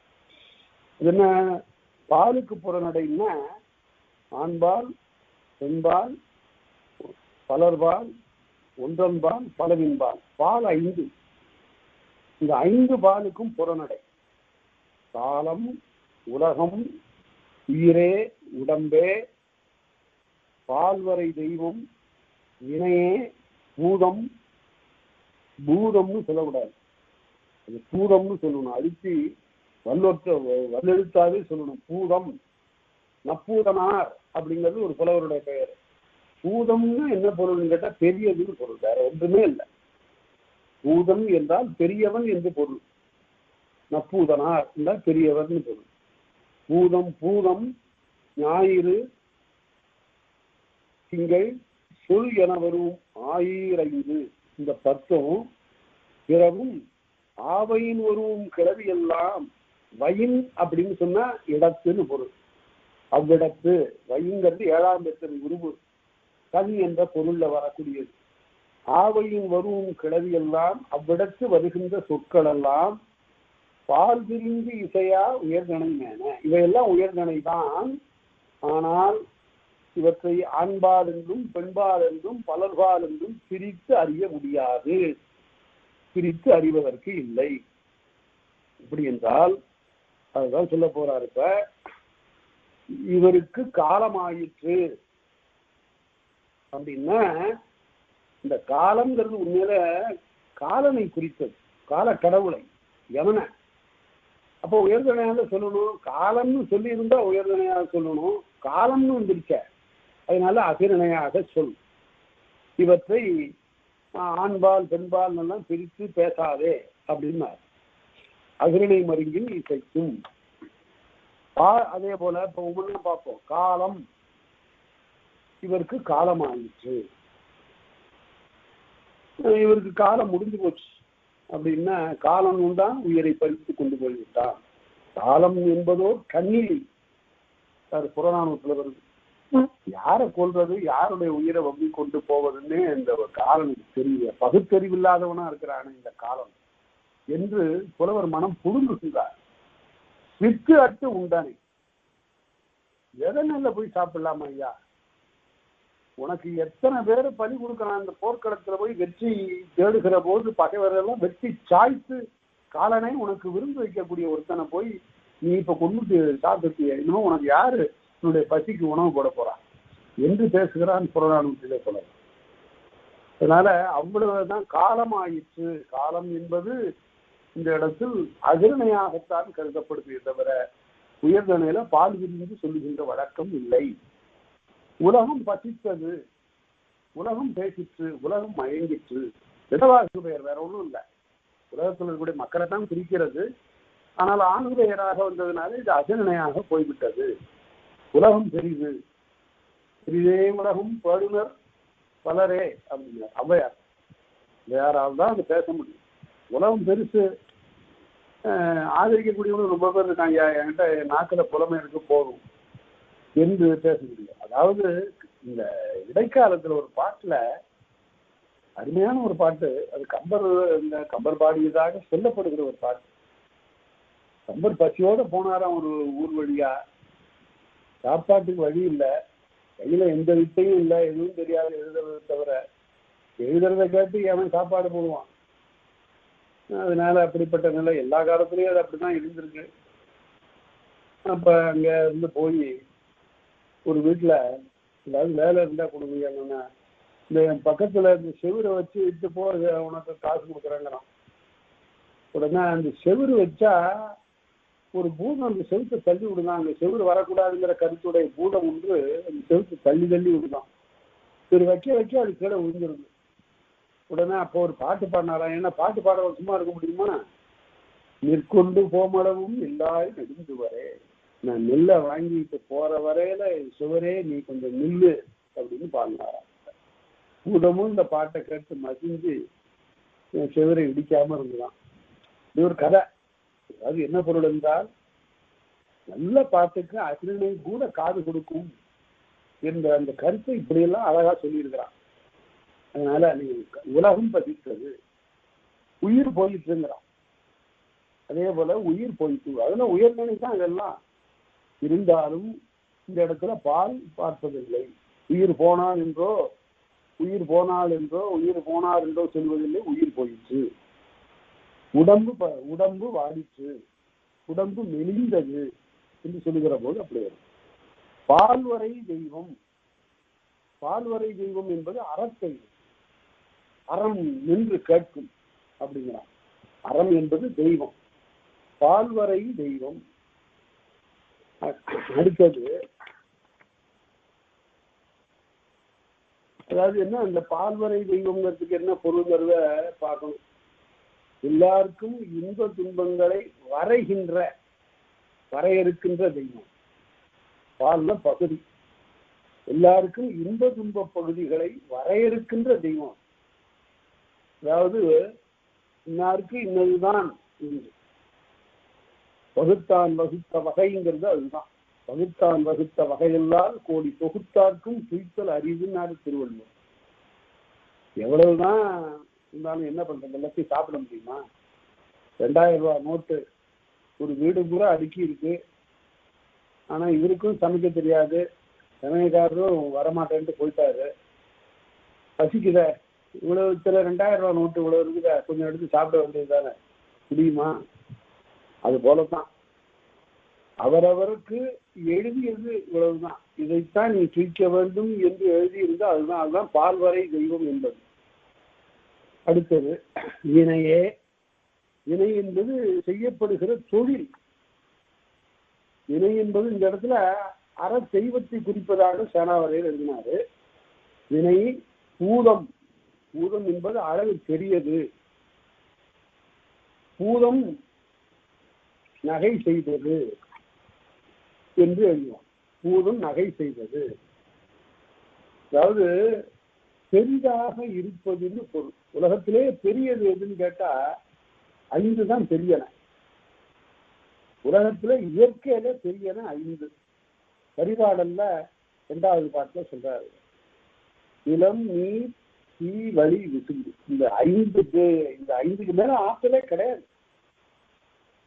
என்ன பாலுக்கு புறநடைன்னா, ஆண்பால், பெண்பால், பலர்பால், ஒன்றன்பால், பலவின்பால், பால் 5. இந்த 5 பாலுக்கும் புறநடை. காலம், உலகம், உயிரே, உடம்பே, பால்வரை தெய்வம், வினையே, பூதம். பூதம்னு சொல்லக்கூடாது, அது பூதம்னு சொல்லணும். அழுத்தி வல்லெழுத்தாவே சொல்லணும். பூதம், நப்பூதனார் அப்படிங்கிறது ஒரு புலவருடைய பெயர். பூதம்னு என்ன பொருள்னு கேட்டா பெரியதுன்னு பொருள், வேற ஒன்றுமே இல்லை. பூதம் என்றால் பெரியவன் என்று பொருள். நப்பூதனார் என்றால் பெரியவன் பொருள். பூதம் ஞாயிறு, திங்கள் சொல் என வரும் ஆயிரங்கு இந்த 10 பிறவும் ஆவையின் வரும் கிளவி எல்லாம் வயின் அப்படின்னு சொன்னா இடத்துன்னு பொருள். அவ்விடத்து வயிங்கிறது 7ஆம் எத்தனை உருவு கண் என்ற பொருள்ல வரக்கூடியது. ஆவையின் வரும் கிளவி எல்லாம் அவ்விடத்து வருகின்ற சொற்கள் எல்லாம் பால் பிரிந்து இசையா உயர்கணை மேன. இவையெல்லாம் உயர்கணை தான். ஆனால் இவற்றை ஆண்பால் என்றும் பெண்பால் என்றும் பலர்பால் என்றும் பிரித்து அறிய முடியாது. பிரித்து அறிவதற்கு இல்லை. இப்படி என்றால் அதுதான் சொல்ல போறாரு. இப்ப இவருக்கு காலமாயிற்று அப்படின்னா இந்த காலம்ங்கிறது உண்மையில காலனை குறித்தது, கால கடவுளை யமன. அப்போ உயர்தனையாக சொல்லணும். காலம்னு சொல்லி இருந்தா உயர்தனையாக சொல்லணும். காலம்னு வந்துருச்ச, அதனால அகிரணையாக சொல். இவற்றை ஆண்பால் பெண்பால் எல்லாம் பிரித்து பேசாதே அப்படின்னா அகிரணை மருங்கில் இசைக்கும். அதே போல இப்ப ஒவ்வொன்றும் பார்ப்போம். காலம், இவருக்கு காலம் ஆயிடுச்சு, இவருக்கு காலம் முடிஞ்சு போச்சு அப்படின்னா காலம் உண்டான் உயிரை பறித்து கொண்டு போய்விட்டான். காலம் என்பதோ கண்ணிலி. புறநானூற்றுல வருது. யாரை கொல்றது, யாருடைய உயிரை வம்பி கொண்டு போவதுன்னு இந்த காலம் தெரியல. பகுத்தறிவில்லாதவனா இருக்கிறானே இந்த காலம் என்று புலவர் மனம் புடுங்குகிறார். வித்து அட்டு உண்டானே, எதை நல்ல போய் சாப்பிடலாமா ஐயா? உனக்கு எத்தனை பேரை பலி கொடுக்கிறான் இந்த போர்க்களத்துல போய் வெற்றி தேடுகிற போது பகைவரெல்லாம் வெற்றி சாய்த்து காலனை உனக்கு விருந்து வைக்கக்கூடிய ஒருத்தனை போய் நீ இப்ப கொண்டு சாப்பிட்டு இன்னும் உனக்கு யாரு உன்னுடைய பசிக்கு உணவு போட போறான் என்று பேசுகிறான் புறநானூற்றிலே போல. அதனால அவ்வளவுதான் காலம் ஆயிற்று. காலம் என்பது இந்த இடத்தில் அகிரணையாகத்தான் கருதப்படுது தவிர உயர்தனையில பால் விரிந்து சொல்லுகின்ற வழக்கம் இல்லை. உலகம் பசித்தது, உலகம் பேசிற்று, உலகம் மயங்கிற்று. இடவாக்கு பெயர் வேற ஒன்றும் இல்லை. உலகத்தில் இருக்கக்கூடிய மக்களை தான் குறிக்கிறது. ஆனால் ஆணு பெயராக வந்ததுனால இது அகிரணையாக போய்விட்டது. உலகம் பெரிது, பெரிதே உலகம் பாடுனர் பலரே அப்படிங்கிற ஔவையார். யாரால் தான் அது பேச முடியும். உலகம் பெருசு, ஆதரிக்கக்கூடியவங்க ரொம்ப பேர் இருக்காங்க. என்கிட்ட நாக்கில் புலமை இருக்கு போதும் என்று பேச முடியும். அதாவது இந்த இடைக்காலத்தில் ஒரு பாட்டுல அருமையான ஒரு பாட்டு, அது கம்பர் பாடியதாக சொல்லப்படுகிற ஒரு பாட்டு. கம்பர் பசியோட போனாராம் ஒரு ஊர் வழியா. சாப்பாட்டுக்கு வழி இல்லை, கையில எந்த வித்தையும் இல்லை, எதுவும் தெரியாது எழுதுறதை தவிர. எழுதுறதை கேட்டு அவன் சாப்பாடு போடுவான். அதனால அப்படிப்பட்ட நிலை எல்லா காலத்திலயும் அது அப்படிதான் இருந்திருக்கு. அப்ப அங்க இருந்து போய் ஒரு வீட்டுல ஏதாவது வேலை இருந்தா கொடுங்க, இந்த பக்கத்துல இந்த செவுரை வச்சு இட்டு போ, உனக்கு காசு கொடுக்குறேங்கிறான். உடனே அந்த செவுரு வச்சா ஒரு பூதம் அந்த செவுத்தை தள்ளி விடுதான். அந்த செவுரு வரக்கூடாதுங்கிற கருத்துடைய பூதம் ஒன்று அந்த செவுத்தை தள்ளி தள்ளி விடுதான். சரி வைக்க வைக்க அது கீழே விழுந்துருது. உடனே அப்போ ஒரு பாட்டு பாடினாரா. ஏன்னா பாட்டு பாட சும்மா இருக்க முடியுமா? நிற்கொண்டு போமளவும் இல்லாய் நெடுந்து வரே, நான் நெல்லை வாங்கிட்டு போற வரையில சுவரே நீ கொஞ்சம் நில்லு அப்படின்னு பாடினாராம். பூதமும் இந்த பாட்டை கேட்டு மசிஞ்சு சுவரை இடிக்காம இருந்துதான். இது ஒரு கதை. அதாவது என்ன பொருள் என்றால், நல்ல பாட்டுக்கு அகிரணை கூட காது கொடுக்கும் என்ற அந்த கருத்தை இப்படியெல்லாம் அழகா சொல்லியிருக்கிறான். அதனால நீ உலகம் பதித்தது, உயிர் போயிட்டுங்கிறான். அதே போல உயிர் போயிட்டு, அதுல உயர்நிலை தான் அதெல்லாம் இருந்தாலும் இந்த இடத்துல பால் பார்ப்பதில்லை. உயிர் போனால் என்றோ உயிர் போனால் என்றோ உயிர் போனார் என்றோ சொல்வதில்லை. உயிர் போயிற்று. உடம்பு வாடிற்று, உடம்பு மெலிந்தது என்று சொல்லுகிற போது அப்படி வரும். பால்வரை தெய்வம், பால்வரை தெய்வம் என்பது அறத்தை, அறம் நின்று கேட்கும் அப்படிங்கிறான். அறம் என்பது தெய்வம், பால்வரை தெய்வம். அடுத்தது அதாவது என்ன, அந்த பால்வரை தெய்வம்ங்கிறதுக்கு என்ன பொருள்ங்கிறத பார்க்கணும். எல்லாருக்கும் இன்ப துன்பங்களை வரைகின்ற வரையறுக்கின்ற தெய்வம். பால்ல பகுதி, எல்லாருக்கும் இன்ப துன்ப பகுதிகளை வரையறுக்கின்ற தெய்வம். அதாவது இன்னாருக்கு இன்னதுதான் வகுத்தான் வகுத்த வகைங்கிறது அதுதான். வகுத்தான் வகுத்த வகையெல்லாம் கோடி தொகுத்தார்க்கும் துய்த்தல் அறிவுன்னாரு திருவள்ளுவர். எவ்வளவுதான் இருந்தாலும் என்ன பண்றது, எல்லாத்தையும் சாப்பிட முடியுமா? 2000 ரூபாய் நோட்டு ஒரு வீடு பூரா அடுக்கி இருக்கு. ஆனா இவருக்கும் சமைக்க தெரியாது, சமையக்காரரும் வரமாட்டேன்ட்டு போயிட்டாரு. பசிக்குத, இவ்வளவு 2000 ரூபாய் நோட்டு இவ்வளவு இருக்குத, கொஞ்சம் எடுத்து சாப்பிட வேண்டியது தானே, முடியுமா? அது போலதான் அவரவருக்கு எழுதியது இவ்வளவுதான், இதைத்தான் நீ தூக்க வேண்டும் என்று எழுதியிருந்தா அதுதான் பால்வரை தெய்வம் என்பது. அடுத்தது வினையே. வினை என்பது செய்யப்படுகிற தொழில். வினை என்பது இந்த இடத்துல அற தெய்வத்தை குறிப்பதாக சேனாவரையில் எழுதினாரு. வினை பூதம். பூதம் என்பது அளவு பெரியது. பூதம் நகை செய்தது என்று எழுதுவோம். பூதம் நகை செய்தது, அதாவது பெரிதாக இருப்பதுன்னு பொருள். உலகத்திலே பெரியது எதுன்னு கேட்டா 5 தான் பெரியன. உலகத்துல இயற்கையில பெரியன 5. பரிபாடல்ல 2வது பாட்டுல சொல்றாரு, நிலம் நீர் தீ வழி விசும்பு. இந்த 5க்கு மேல ஆற்றலே கிடையாது.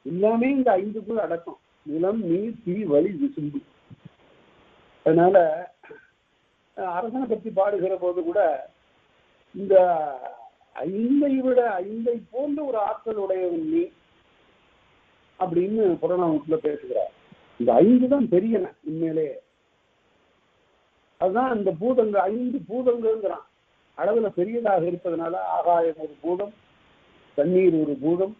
எல்லாமே இந்த 5க்குள்ள அடக்கம். நிலம் நீர் தீ வழி விசும்பு. அதனால அரசனை பற்றி பாடுகிற போது கூட இந்த 5ஐ விட 5ஐ போன்ற ஒரு ஆற்றல் உடையவன் நீ அப்படின்னு புறநானூற்றுல பேசுகிறார். இந்த 5 தான் பெரியன உண்மையிலே. அதுதான் இந்த பூதங்கள் 5 பூதங்கள்ங்கிறான். அளவுல பெரியதாக இருப்பதனால ஆகாயம் ஒரு பூதம், தண்ணீர் ஒரு பூதம்,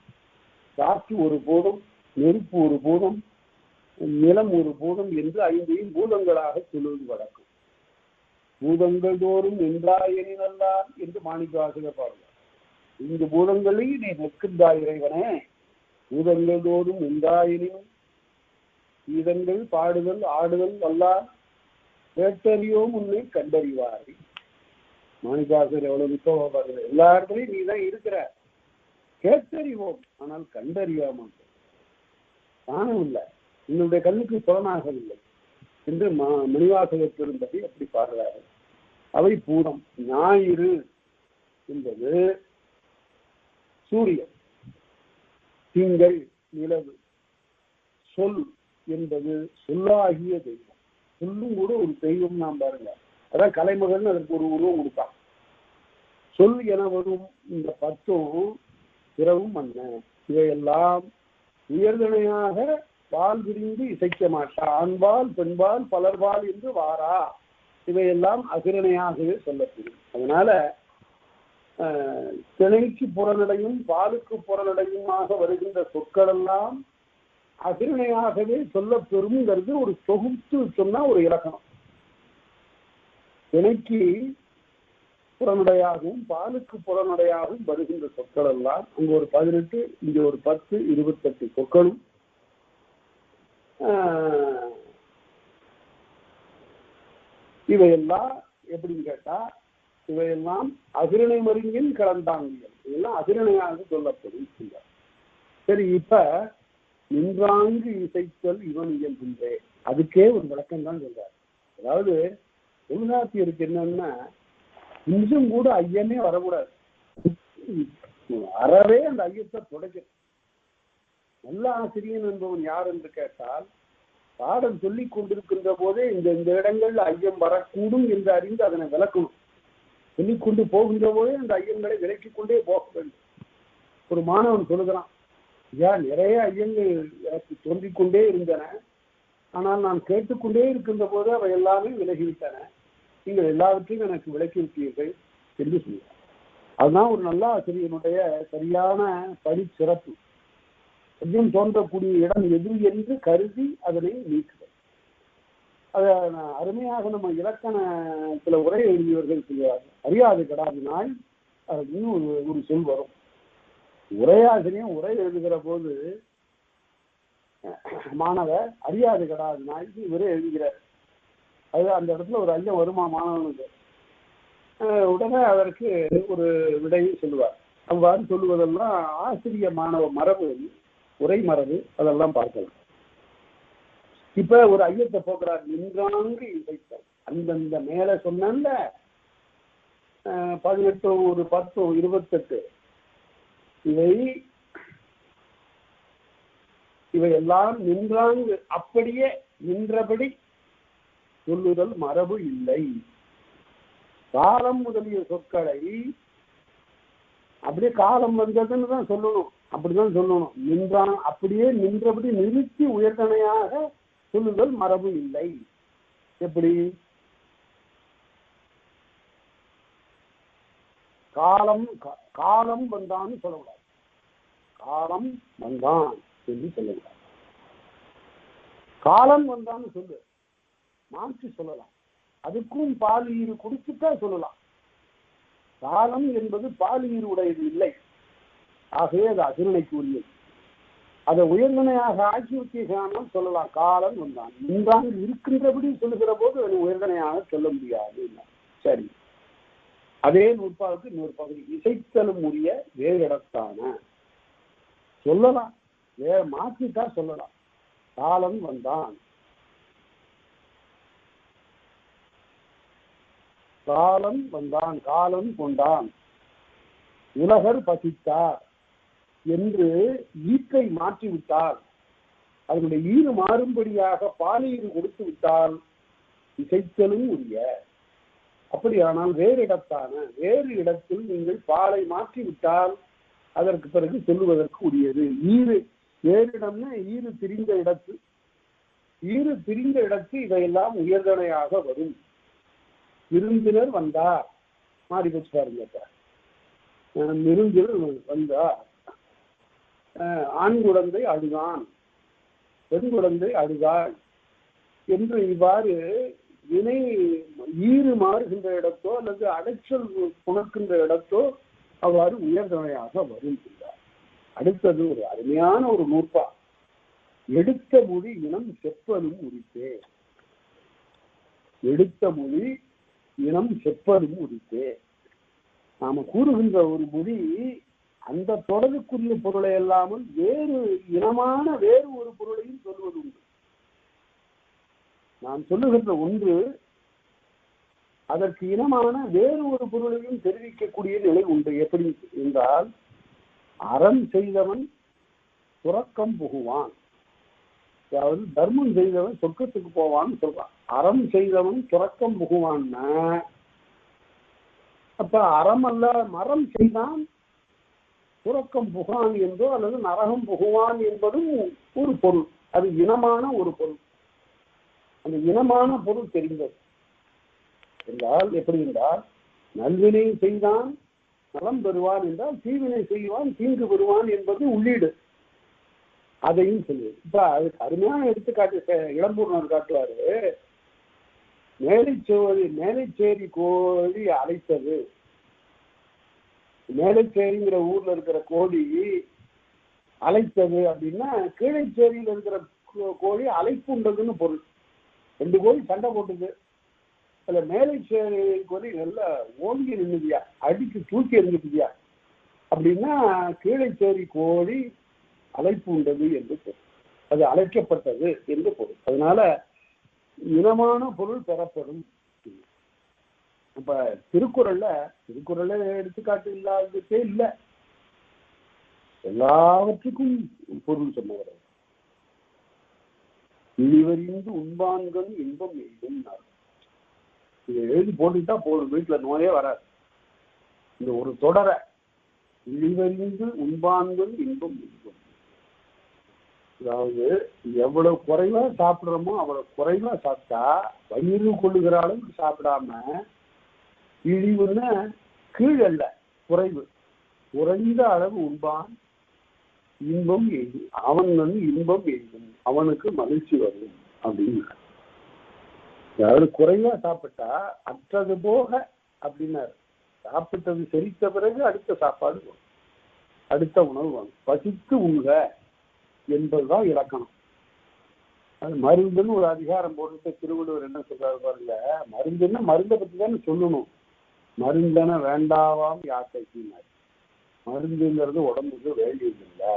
காற்று ஒரு பூதம், நெருப்பு ஒரு பூதம், நிலம் ஒரு பூதம் என்று 5ஐயும் பூதங்களாக சொல்லுவது வழக்கம். பூதங்கள் தோறும் நின்றாயனின் அல்லார் என்று மாணிக்கவாசகர் பாடுவார். 5 பூதங்களையும் நீ நிற்கின்றாய் இறைவனே, பூதங்கள் தோறும் நின்றாயனினும் கீதங்கள் பாடுதல் ஆடுதல் அல்லார் கேட்டறியோம் உன்னை கண்டறிவாரி. மாணிக்கவாசகர் எவ்வளவு மிக்க பாருங்க. எல்லா இடத்துலையும் நீ தான் இருக்கிற, கேட்டறிவோம் ஆனால் கண்டறியாமல் காணவில்லை, என்னுடைய கண்ணுக்கு புலனாகவில்லை என்று மணிவாசகர் பெரும்படி அப்படி பாடுறாரு. அவை பூதம். ஞாயிறு என்பது சூரியன், திங்கள் நிலவு. சொல் என்பது சொல்லாகிய தெய்வம். சொல்லும் கூட ஒரு தெய்வம். நாம் பாருங்க, அதான் கலைமகன் அதற்கு ஒரு உருவம் கொடுத்தான். சொல் என வரும் இந்த 10ம் பிறவும் மன்ன. இவையெல்லாம் உயர்தனையாக பால் விரிந்து இசைக்க மாட்டா. ஆண்பால் பெண்பால் பலர்பால் என்று வாரா. இவையெல்லாம் அகிரணையாகவே சொல்லப்படும். அதனால திணைக்கு புறநடையும் பாலுக்கு புறநடையுமாக வருகின்ற சொற்கள் எல்லாம் அகிரணையாகவே சொல்லப்பெறும்ங்கிறது ஒரு தொகுத்து சொன்னா ஒரு இலக்கணம். திணைக்கு புறநடையாகவும் பாலுக்கு புறநடையாகவும் வருகின்ற சொற்கள் எல்லாம் அங்க ஒரு 18, இங்க ஒரு 10, 28 சொற்களும் இவையெல்லாம் எப்படின்னு கேட்டா இவையெல்லாம் அகிரணை மருங்கின் கலந்தாங்கியல். இதெல்லாம் அகிரணையாக சொல்லப்படும். சரி, இப்ப நின்றாங்கு இசைத்தல் இவன் இயல்கின்றே, அதுக்கே ஒரு விளக்கம் தான் சொல்றாரு. அதாவது தொல்காப்பியருக்கு என்னன்னா கொஞ்சம் கூட ஐயனே வரக்கூடாது, அறவே அந்த ஐயத்தை துடைக்க. நல்ல ஆசிரியன் என்பவன் யார் என்று கேட்டால் பாடம் சொல்லிக் கொண்டிருக்கின்ற போதே இந்த இடங்கள்ல ஐயம் வரக்கூடும் என்று அறிந்து அதனை விளக்கணும். சொல்லிக்கொண்டு போகின்ற போதே அந்த ஐயங்களை விலக்கிக் கொண்டே போக வேண்டும். ஒரு மாணவன் சொல்லுகிறான், ஐயா நிறைய ஐயங்கள் எனக்கு தோன்றிக் கொண்டே இருந்தன, ஆனால் நான் கேட்டுக்கொண்டே இருக்கின்ற போது அவை எல்லாமே விலகிவிட்டன, நீங்கள் எல்லாவற்றையும் எனக்கு விளக்கி விட்டீர்கள் என்று சொல்லுவார். அதுதான் ஒரு நல்ல ஆசிரியனுடைய சரியான பணி சிறப்பு. ஐயம் தோன்றக்கூடிய இடம் எது என்று கருதி அதனை நீக்குதல். அதை அருமையாக நம்ம இலக்கணத்துல உரை எழுதியவர்கள் சொல்லுவார்கள். அறியாது கடாது நாய், அது இன்னும் ஒரு சொல் வரும். உரையாசிரியம் உரை எழுதுகிற போது மாணவர் அறியாது கடாது நாய்க்கு இவரே எழுதுகிறார். அது அந்த இடத்துல ஒரு ஐயம் வருமா மாணவனுக்கு. உடனே அதற்கு ஒரு விடையும் சொல்லுவார். அவ்வாறு சொல்லுவதெல்லாம் ஆசிரிய மாணவ மரபு, உரை மரபு, அதெல்லாம் பார்க்கலாம். இப்ப ஒரு ஐயத்தை போக்குறார். நின்றாங்கு இசைத்தல். அந்தந்த மேல சொன்ன 18 ஒரு 10 28 இவையெல்லாம் நின்றாங்கு அப்படியே நின்றபடி சொல்லுதல் மரபு இல்லை. காலம் முதலிய சொற்களை அப்படியே காலம் வந்ததுன்னு தான் சொல்லணும், அப்படிதான் சொல்லணும். நின்றான் அப்படியே நின்றபடி நிறுத்தி உயர்தனையாக சொல்லுதல் மரபு இல்லை. எப்படி? காலம் காலம் வந்தான்னு சொல்லக்கூடாது, காலம் வந்தான் என்று சொல்லக்கூடாது. காலம் வந்தான்னு சொல்லு, மாற்றி சொல்லலாம். அதுக்கும் பாலியீறு கொடுத்துட்டா சொல்லலாம். காலம் என்பது பாலியீறு உடையது இல்லை, ஆகவே அது அகிரணைக்கு உரியது. அதை உயர்தனையாக ஆக்கிவிட்டீர்கள் சொல்லலாம். காலம் வந்தான் நின்றாங்க இருக்கின்றபடி சொல்லுகிற போது அது உயர்தனையாக சொல்ல முடியாது. சரி, அதே நூற்பாவுக்கு இன்னொரு பகுதி இசைத்தலும் உரிய வேறு இடத்தான சொல்லலாம், வேற மாற்றிட்டா சொல்லலாம். காலம் வந்தான், காலம் வந்தான், காலம் கொண்டான், உலகர் பசித்தார் என்று ஈட்டை மாற்றிவிட்டால், அதனுடைய ஈறு மாறும்படியாக பாலீறு கொடுத்து விட்டால் இசைத்தலும் உரிய. அப்படியானால் வேறு இடத்தான வேறு இடத்தில் நீங்கள் பாலை மாற்றி விட்டால் அதற்கு பிறகு சொல்லுவதற்கு உரியது. ஈறு வேறு இடம்னா ஈறு திரிந்த இடத்து, ஈறு திரிந்த இடத்து இவையெல்லாம் உயர்தனையாக வரும். விருந்தினர் வந்தார் மாறி போச்சு பாருங்க. விருந்தினர் வந்தார், ஆண் குழந்தை அழுதான், பெண் குழந்தை அழுதாள் என்று இவ்வாறு வினை ஈறு மாறுகின்ற இடத்தோ அல்லது அடைச்சல் புணர்க்கின்ற இடத்தோ அவ்வாறு உயர்தனையாக வரும். அடுத்தது ஒரு அருமையான ஒரு நூற்பா. எடுத்த மொழி இனம் செப்பலும் உரித்தே. எடுத்த மொழி இனம் செப்பலும் உரித்தே. நாம கூறுகின்ற ஒரு மொழி அந்த தொடருக்குரிய பொருளை அல்லாமல் வேறு இனமான வேறு ஒரு பொருளையும் சொல்வது உண்டு. நான் சொல்லுகின்ற ஒன்று அதற்கு இனமான வேறு ஒரு பொருளையும் தெரிவிக்கக்கூடிய நிலை உண்டு. எப்படி என்றால், அறம் செய்தவன் துறக்கம் புகுவான், அதாவது தர்மம் செய்தவன் சொர்க்கத்துக்கு போவான்னு சொல்றான். அறம் செய்தவன் துறக்கம் புகுவான்னா அப்ப அறம் அல்ல மரம் செய்தான் துறக்கம் புகான் என்றோ அல்லது நரகம் புகுவான் என்பதும் ஒரு பொருள். அது இனமான ஒரு பொருள். அந்த இனமான பொருள் தெரிந்தது என்றால் எப்படி என்றால், நல்வினை செய்தான் நலம் பெறுவான் என்றால் தீவினை செய்வான் தீங்கு பெறுவான் என்பது உள்ளீடு. அதையும் சொல்லுது. இப்ப அதுக்கு அருமையான எடுத்துக்காட்டு இளம்பூர்ணர் காட்டுவாரு. மேலைச்சேரி கோழி அழைத்தது. மேலைச்சேரிங்கிற ஊர்ல இருக்கிற கோழி அழைத்தது அப்படின்னா கீழைச்சேரியில இருக்கிற கோழி அழைப்புன்றதுன்னு பொருள். 2 கோழி சண்டை போட்டுது. அதுல மேலைச்சேரி கோழி நல்லா ஓங்கி நின்றுதியா, அடிச்சு தூக்கி எறிஞ்சிட்டுதியா அப்படின்னா கீழைச்சேரி கோழி அழைப்பு உண்டது என்று பொருள். அது அழைக்கப்பட்டது என்று பொருள். அதனால இனமான பொருள் பெறப்படும். இப்ப திருக்குறள்ல எடுத்துக்காட்டு இல்லாததே இல்லை. எல்லாவற்றுக்கும் பொருள் சொன்னவர். இழிவறிந்து உண்பான்கள் இன்பம் எய்தும். இதை எழுதி போட்டுக்கிட்டா போதும், வீட்டுல நோயே வராது. இந்த ஒரு தொடர இழிவறிந்து உண்பான்கள் இன்பம் எய்தும். அதாவது எவ்வளவு குறைவா சாப்பிடுறோமோ அவ்வளவு குறைவா சாப்பிட்டா வயிறு கொள்ளுகிற அளவுக்கு சாப்பிடாம, இழிவுன்னா கீழ் அல்ல குறைவு, குறைந்த அளவு உண்பான் இன்பம் எய்தும். அவன் இன்பம் எய்தும், அவனுக்கு மகிழ்ச்சி வரும் அப்படின்னு. அதாவது குறைவா சாப்பிட்டா அற்றது போக அப்படின்னாரு. சாப்பிட்டது செரித்த பிறகு அடுத்த சாப்பாடு வரும், அடுத்த உணவு வரும். பசித்து உண்க என்பதுதான் இலக்கணம். அது மருந்துன்னு ஒரு அதிகாரம் போட்டு திருவள்ளுவர் என்ன சொல்றாரு பாருங்க, மருந்துன்னா மருந்தை பத்தி தானே சொல்லணும். மருந்தன வேண்டாவாம் யாக்கைக்கினார். மருந்துங்கிறது உடம்புக்கு வேண்டியதில்லை,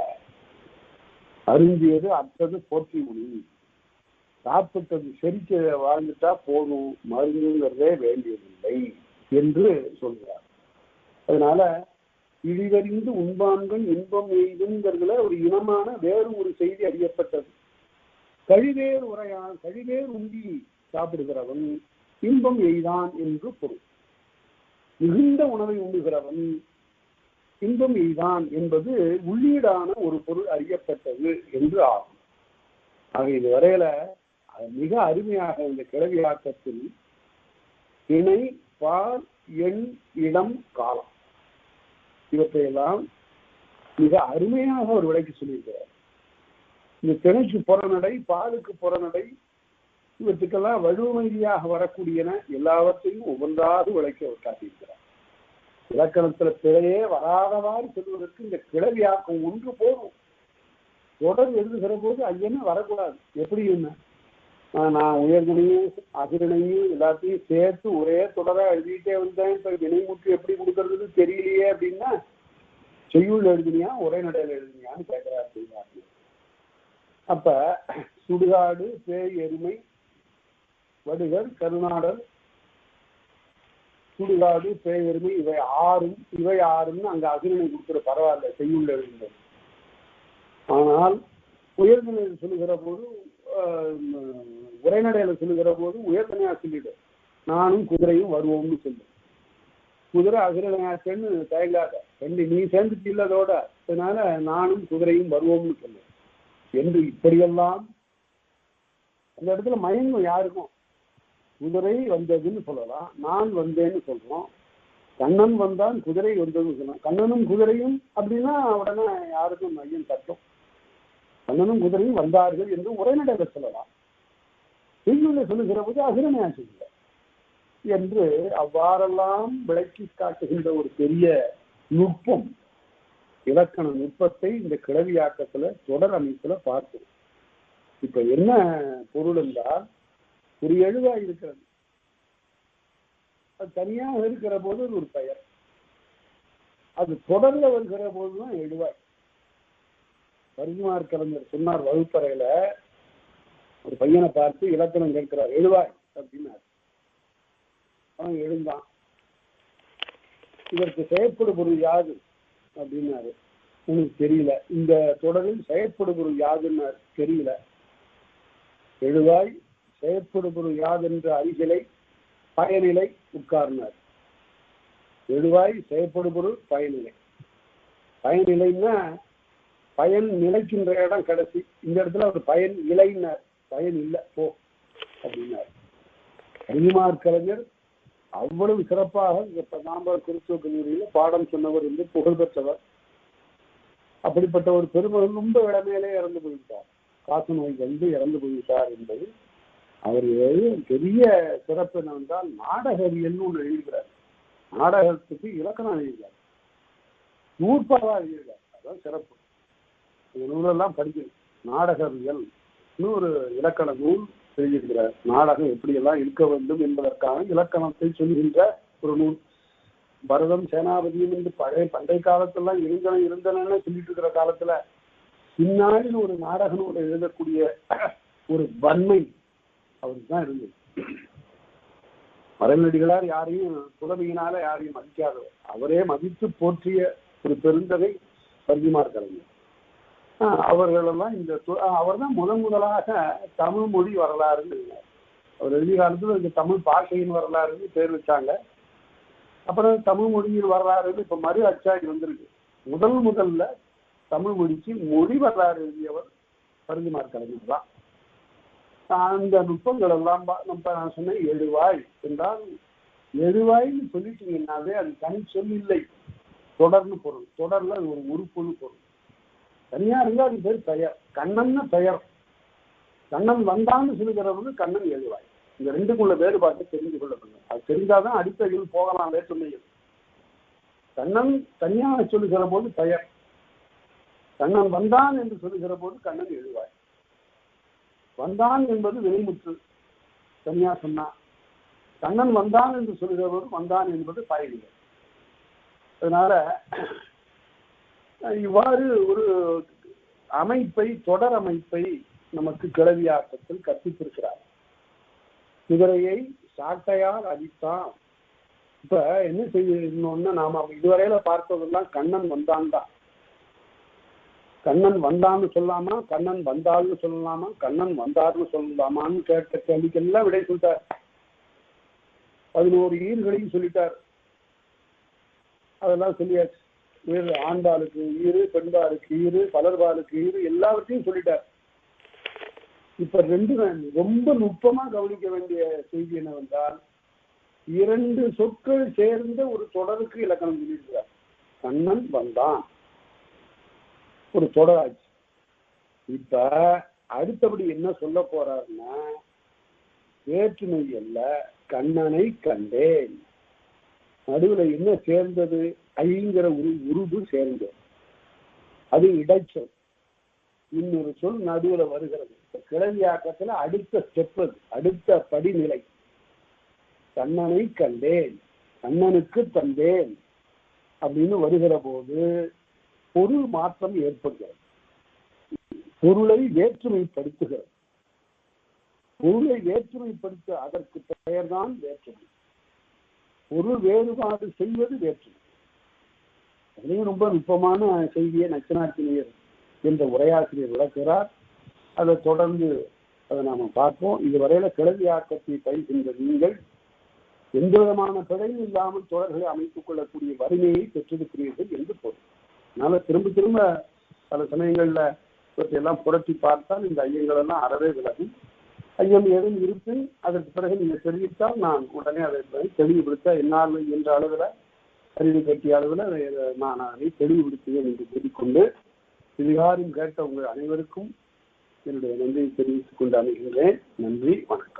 அருந்தியது அற்றது போற்றி முனி, சாப்பிட்டது செரிக்க வாழ்ந்துட்டா போதும், மருந்துங்கிறதே வேண்டியதில்லை என்று சொல்கிறார். அதனால இழிவறிந்து உண்பான்கள் இன்பம் எய்துங்கிறதுல ஒரு இனமான வேறு ஒரு செய்தி அறியப்பட்டது. கழிவேர் உரையான், கழிவேர் உண்டி சாப்பிடுகிறவன் இன்பம் எய்தான் என்று பொருள். மிகுந்த உணவை உண்ணுகிறவன் இன்பம் எய்தான் என்பது உள்ளீடான ஒரு பொருள் அறியப்பட்டது என்று ஆகும். ஆக இது வரையில மிக அருமையாக இந்த கிளவியாக்கத்தில் திணை, பால், எண், இடம், காலம் இவற்றையெல்லாம் மிக அருமையாக ஒரு விலைக்கு சொல்லியிருக்கிறார். இந்த திணைக்கு புறநடை, பாலுக்கு புறநடை, இவற்றுக்கெல்லாம் வலுமையாக வரக்கூடியன எல்லாவற்றையும் ஒவ்வொன்றாக விலைக்கு அவர் காட்டியிருக்கிறார். இலக்கணத்துல பிழையே வராதவாறு சொல்வதற்கு இந்த கிளவியாக்கம் ஒன்று போதும். தொடர் எழுதுகிற போது ஐயன்னு வரக்கூடாது. எப்படி என்ன, நான் உயர்கனையும் அகிரணையும் எல்லாத்தையும் சேர்த்து ஒரே தொடரா எழுதிட்டே வந்தேன், இப்ப வினைமுற்று எப்படி கொடுக்கறதுன்னு தெரியலையே அப்படின்னா, செய்யுள் எழுதினியா ஒரே நடையில எழுதினியான்னு கேட்கிறார் அப்படின்னாரு. அப்ப சுடுகாடு, பேய், எருமை, வடுகர், கருநாடல், சுடுகாடு, பேய், எருமை இவை ஆறுன்னு அங்க அகிரணை கொடுக்குற பரவாயில்ல செய்யுள் எழுதுங்கள். ஆனால் உயர்நிலையில் சொல்லுகிற போது, உரைநடையில சொல்லுகிற போது உயர்தனையா சொல்லிடு, நானும் குதிரையும் வருவோம்னு சொல்லு. குதிரை அகிரணையாச்சன்னு தயங்காத, ரெண்டு நீ சேர்ந்துட்டு இல்லதோட, அதனால நானும் குதிரையும் வருவோம்னு சொல்லு என்று இப்படியெல்லாம் அந்த இடத்துல மயங்கும். யாருக்கும் குதிரை வந்ததுன்னு சொல்லலாம், நான் வந்தேன்னு சொல்றோம், கண்ணன் வந்தான் குதிரை வந்ததுன்னு சொல்லலாம். கண்ணனும் குதிரையும் அப்படின்னா உடனே யாருக்கும் மையம் தட்டும். கண்ணனும் குதிரையும் வந்தார்கள் என்று உரைநடையில சொல்லலாம். செய்யுள்ள சொல்லுகிற போது அகிரணையா சொல்லுங்க என்று அவ்வாறெல்லாம் விளக்கி காட்டுகின்ற ஒரு பெரிய நுட்பம், இலக்கண நுட்பத்தை இந்த கிளவியாக்கத்துல தொடர் அமைப்புல பார்க்கிறோம். இப்ப என்ன பொருள் என்றால், ஒரு எழுவாய் இருக்கிறது, அது தனியாக இருக்கிற போது ஒரு பெயர், அது தொடர்ல வருகிற போதுதான் எழுவாய். பரிமார் கலைஞர் சொன்னார் வகுப்பறையில, ஒரு பையனை பார்த்து இலக்கணம் கேட்கிறார், எழுவாய் அப்படின்னாரு. அவன் எழுந்தான். இதற்கு செயற்படு பொருள் யாது அப்படின்னாரு. உனக்கு தெரியல. இந்த தொடரில் செயற்படு பொருள் யாதுன்னு தெரியல. எழுவாய் செயற்படு பொருள் யாதென்ற அறிகளை பயனிலை உட்கார்னார். எழுவாய் செயற்படு பொருள் பயனிலை. பயனிலைன்னா பயன் நிலைக்கின்ற இடம் கடைசி. இந்த இடத்துல ஒரு பயன் இலைன்னார், பயன் இல்லை போ அப்படின்னார். பரிமார் கலைஞர் அவ்வளவு சிறப்பாக நாமக்கல் கிறிஸ்துவ கல்லூரியில பாடம் சொன்னவர் என்று புகழ்பெற்றவர். அப்படிப்பட்ட ஒரு பெருமகன் ரொம்ப இடமேலே இறந்து போய்விட்டார், காசு நோய் வந்து இறந்து போய்விட்டார் என்பது அவர் பெரிய சிறப்பு என்னவென்றால், நாடகவியல்னு ஒன்று எழுதுகிறார். நாடகத்துக்கு இலக்கணம் எழுதுகிறார், நூற்பாவா எழுதுகிறார். அதான் சிறப்பு. இந்த நூலெல்லாம் படிக்கணும். நாடகவியல் ஒரு இலக்கண நூல் எழுதியிருக்கிறார். நாடகம் எப்படியெல்லாம் இருக்க வேண்டும் என்பதற்கான இலக்கணத்தை சொல்கின்ற ஒரு நூல். பரதம் சேனாபதியும் என்று பண்டை காலத்தெல்லாம் இருந்தன சொல்லிட்டு இருக்கிற காலத்துல பின்னாளில் ஒரு நாடக நூலை எழுதக்கூடிய ஒரு வன்மை அவருக்கு தான் இருந்தது. மறைநடிகளார் யாரையும் புலமையினால யாரையும் மதிக்காதவர், அவரே மதித்து போற்றிய ஒரு பெருந்தகை பரிமார் கலைஞர். அவர்களெல்லாம் அவர் தான் முதலாக தமிழ் மொழி வரலாறுன்னு அவர் எழுதிய காலத்துல இந்த தமிழ் பாஷையின் வரலாறுன்னு பேர் வச்சாங்க. அப்புறம் தமிழ் மொழியின் வரலாறுன்னு இப்ப மறு அச்சாகி வந்திருக்கு. முதல்ல தமிழ் மொழிக்கு மொழி வரலாறு எழுதியவர் பரிமார் கலைஞர் தான். அந்த நுட்பங்கள் எல்லாம் நான் சொன்னேன். எழுவாய் என்றால், எழுவாய்ன்னு சொல்லிட்டீங்கன்னாவே அது தனி சொல் இல்லை, தொடர்னு பொருள். தொடர்ல ஒரு உறுப்புன்னு பொருள். தனியா இருந்தா அது பேர் பெயர். கண்ணன்னு பெயர். கண்ணன் வந்தான்னு சொல்லுகிறவங்க கண்ணன் எழுவாய். இந்த ரெண்டுக்குள்ள வேறுபாட்டை தெரிந்து கொள்ள வேண்டும். அது தெரிஞ்சாதான் அடிப்படையில் போகலாம் வேற்றுமையில். கண்ணன் தனியாக சொல்லுகிற போது பெயர், கண்ணன் வந்தான் என்று சொல்லுகிற போது கண்ணன் எழுவாய். வந்தான் என்பது வினைமுற்று தனியா சொன்னான். கண்ணன் வந்தான் என்று சொல்கிறவர் வந்தான் என்பது பயனில்லை. அதனால இவ்வாறு ஒரு அமைப்பை, தொடர் அமைப்பை நமக்கு கிளவியாக்கத்தில் கற்பித்திருக்கிறார். குதிரையை சாட்டையால் அடித்தான். இப்ப என்ன செய்யணும்னா, நாம இதுவரையில பார்த்ததெல்லாம் கண்ணன் வந்தான் தான். கண்ணன் வந்தான்னு சொல்லாமா, கண்ணன் வந்தாள்னு சொல்லலாமா, கண்ணன் வந்தார்னு சொல்லலாமான்னு கேட்ட கேள்விக்கெல்லாம் விடை சொல்லிட்டார். 11 ஈர்களையும் சொல்லிட்டார். அதெல்லாம் சொல்லியாச்சு. ஆண்பாலுக்கு ஈறு, பெண்பாலுக்கு ஈறு, பலர்பாலுக்கு ஈறு, எல்லாவற்றையும் சொல்லிட்டார். இப்ப ரொம்ப நுட்பமா கவனிக்க வேண்டிய செய்தி என்னவென்றால், 2 சொற்கள் சேர்ந்த ஒரு தொடருக்கு இலக்கணம் சொல்லியிருக்கிறார். கண்ணன் வந்தான் ஒரு தொடராச்சு. இப்ப அடுத்தபடி என்ன சொல்ல போறாருன்னா, வேற்றுமை அல்ல, கண்ணனை கண்டேன். நடுவுல என்ன சேர்ந்தது? ஐங்கிற உருவு சேர்ந்தது. அது இடைச்சொல். இன்னொரு சொல் நடுவுல வருகிறது. கிளவியாக்கத்துல அடுத்த ஸ்டெப், அடுத்த படிநிலை. கண்ணனை கண்டேன், கண்ணனுக்கு தந்தேன் அப்படின்னு வருகிற போது பொருள் மாற்றம் ஏற்படுகிறது. பொருளை வேற்றுமைப்படுத்துகிறது. பொருளை வேற்றுமைப்படுத்த அதற்கு பெயர்தான் வேற்றுமை. பொருள் வேறுபாடு செய்வது வேற்றுமை. அதுலேயும் ரொம்ப நுட்பமான செய்தியை நச்சினார்க்கினியர் என்ற உரையாசிரியர் விளக்குகிறார். அதை தொடர்ந்து அதை நாம பார்ப்போம். இதுவரையில கிளவியாக்கத்தை பயிர்கின்ற நீங்கள் எந்த விதமான பிழையும் இல்லாமல் தொடர்களை அமைத்துக் கொள்ளக்கூடிய வறுமையை பெற்றிருக்கிறீர்கள் என்று பொருள். அதனால திரும்ப திரும்ப பல சமயங்கள்ல இவற்றையெல்லாம் புரட்டி பார்த்தால் இந்த ஐயங்கள் எல்லாம் அறவே விலகும். ஐயம் ஏதும் இருப்பின் அதற்கு பிறகு நீங்க தெரிவித்தால் நான் உடனே அதை தெளிவுபடுத்த என்னால் என்ற அளவில், அறிவு கட்டிய அளவில் நான் அதை தெளிவுபடுத்துவேன் என்று கூறிக்கொண்டு இதுகாரும் கேட்ட உங்கள் அனைவருக்கும் என்னுடைய நன்றியை தெரிவித்துக் கொண்டு அமைகின்றேன். நன்றி, வணக்கம்.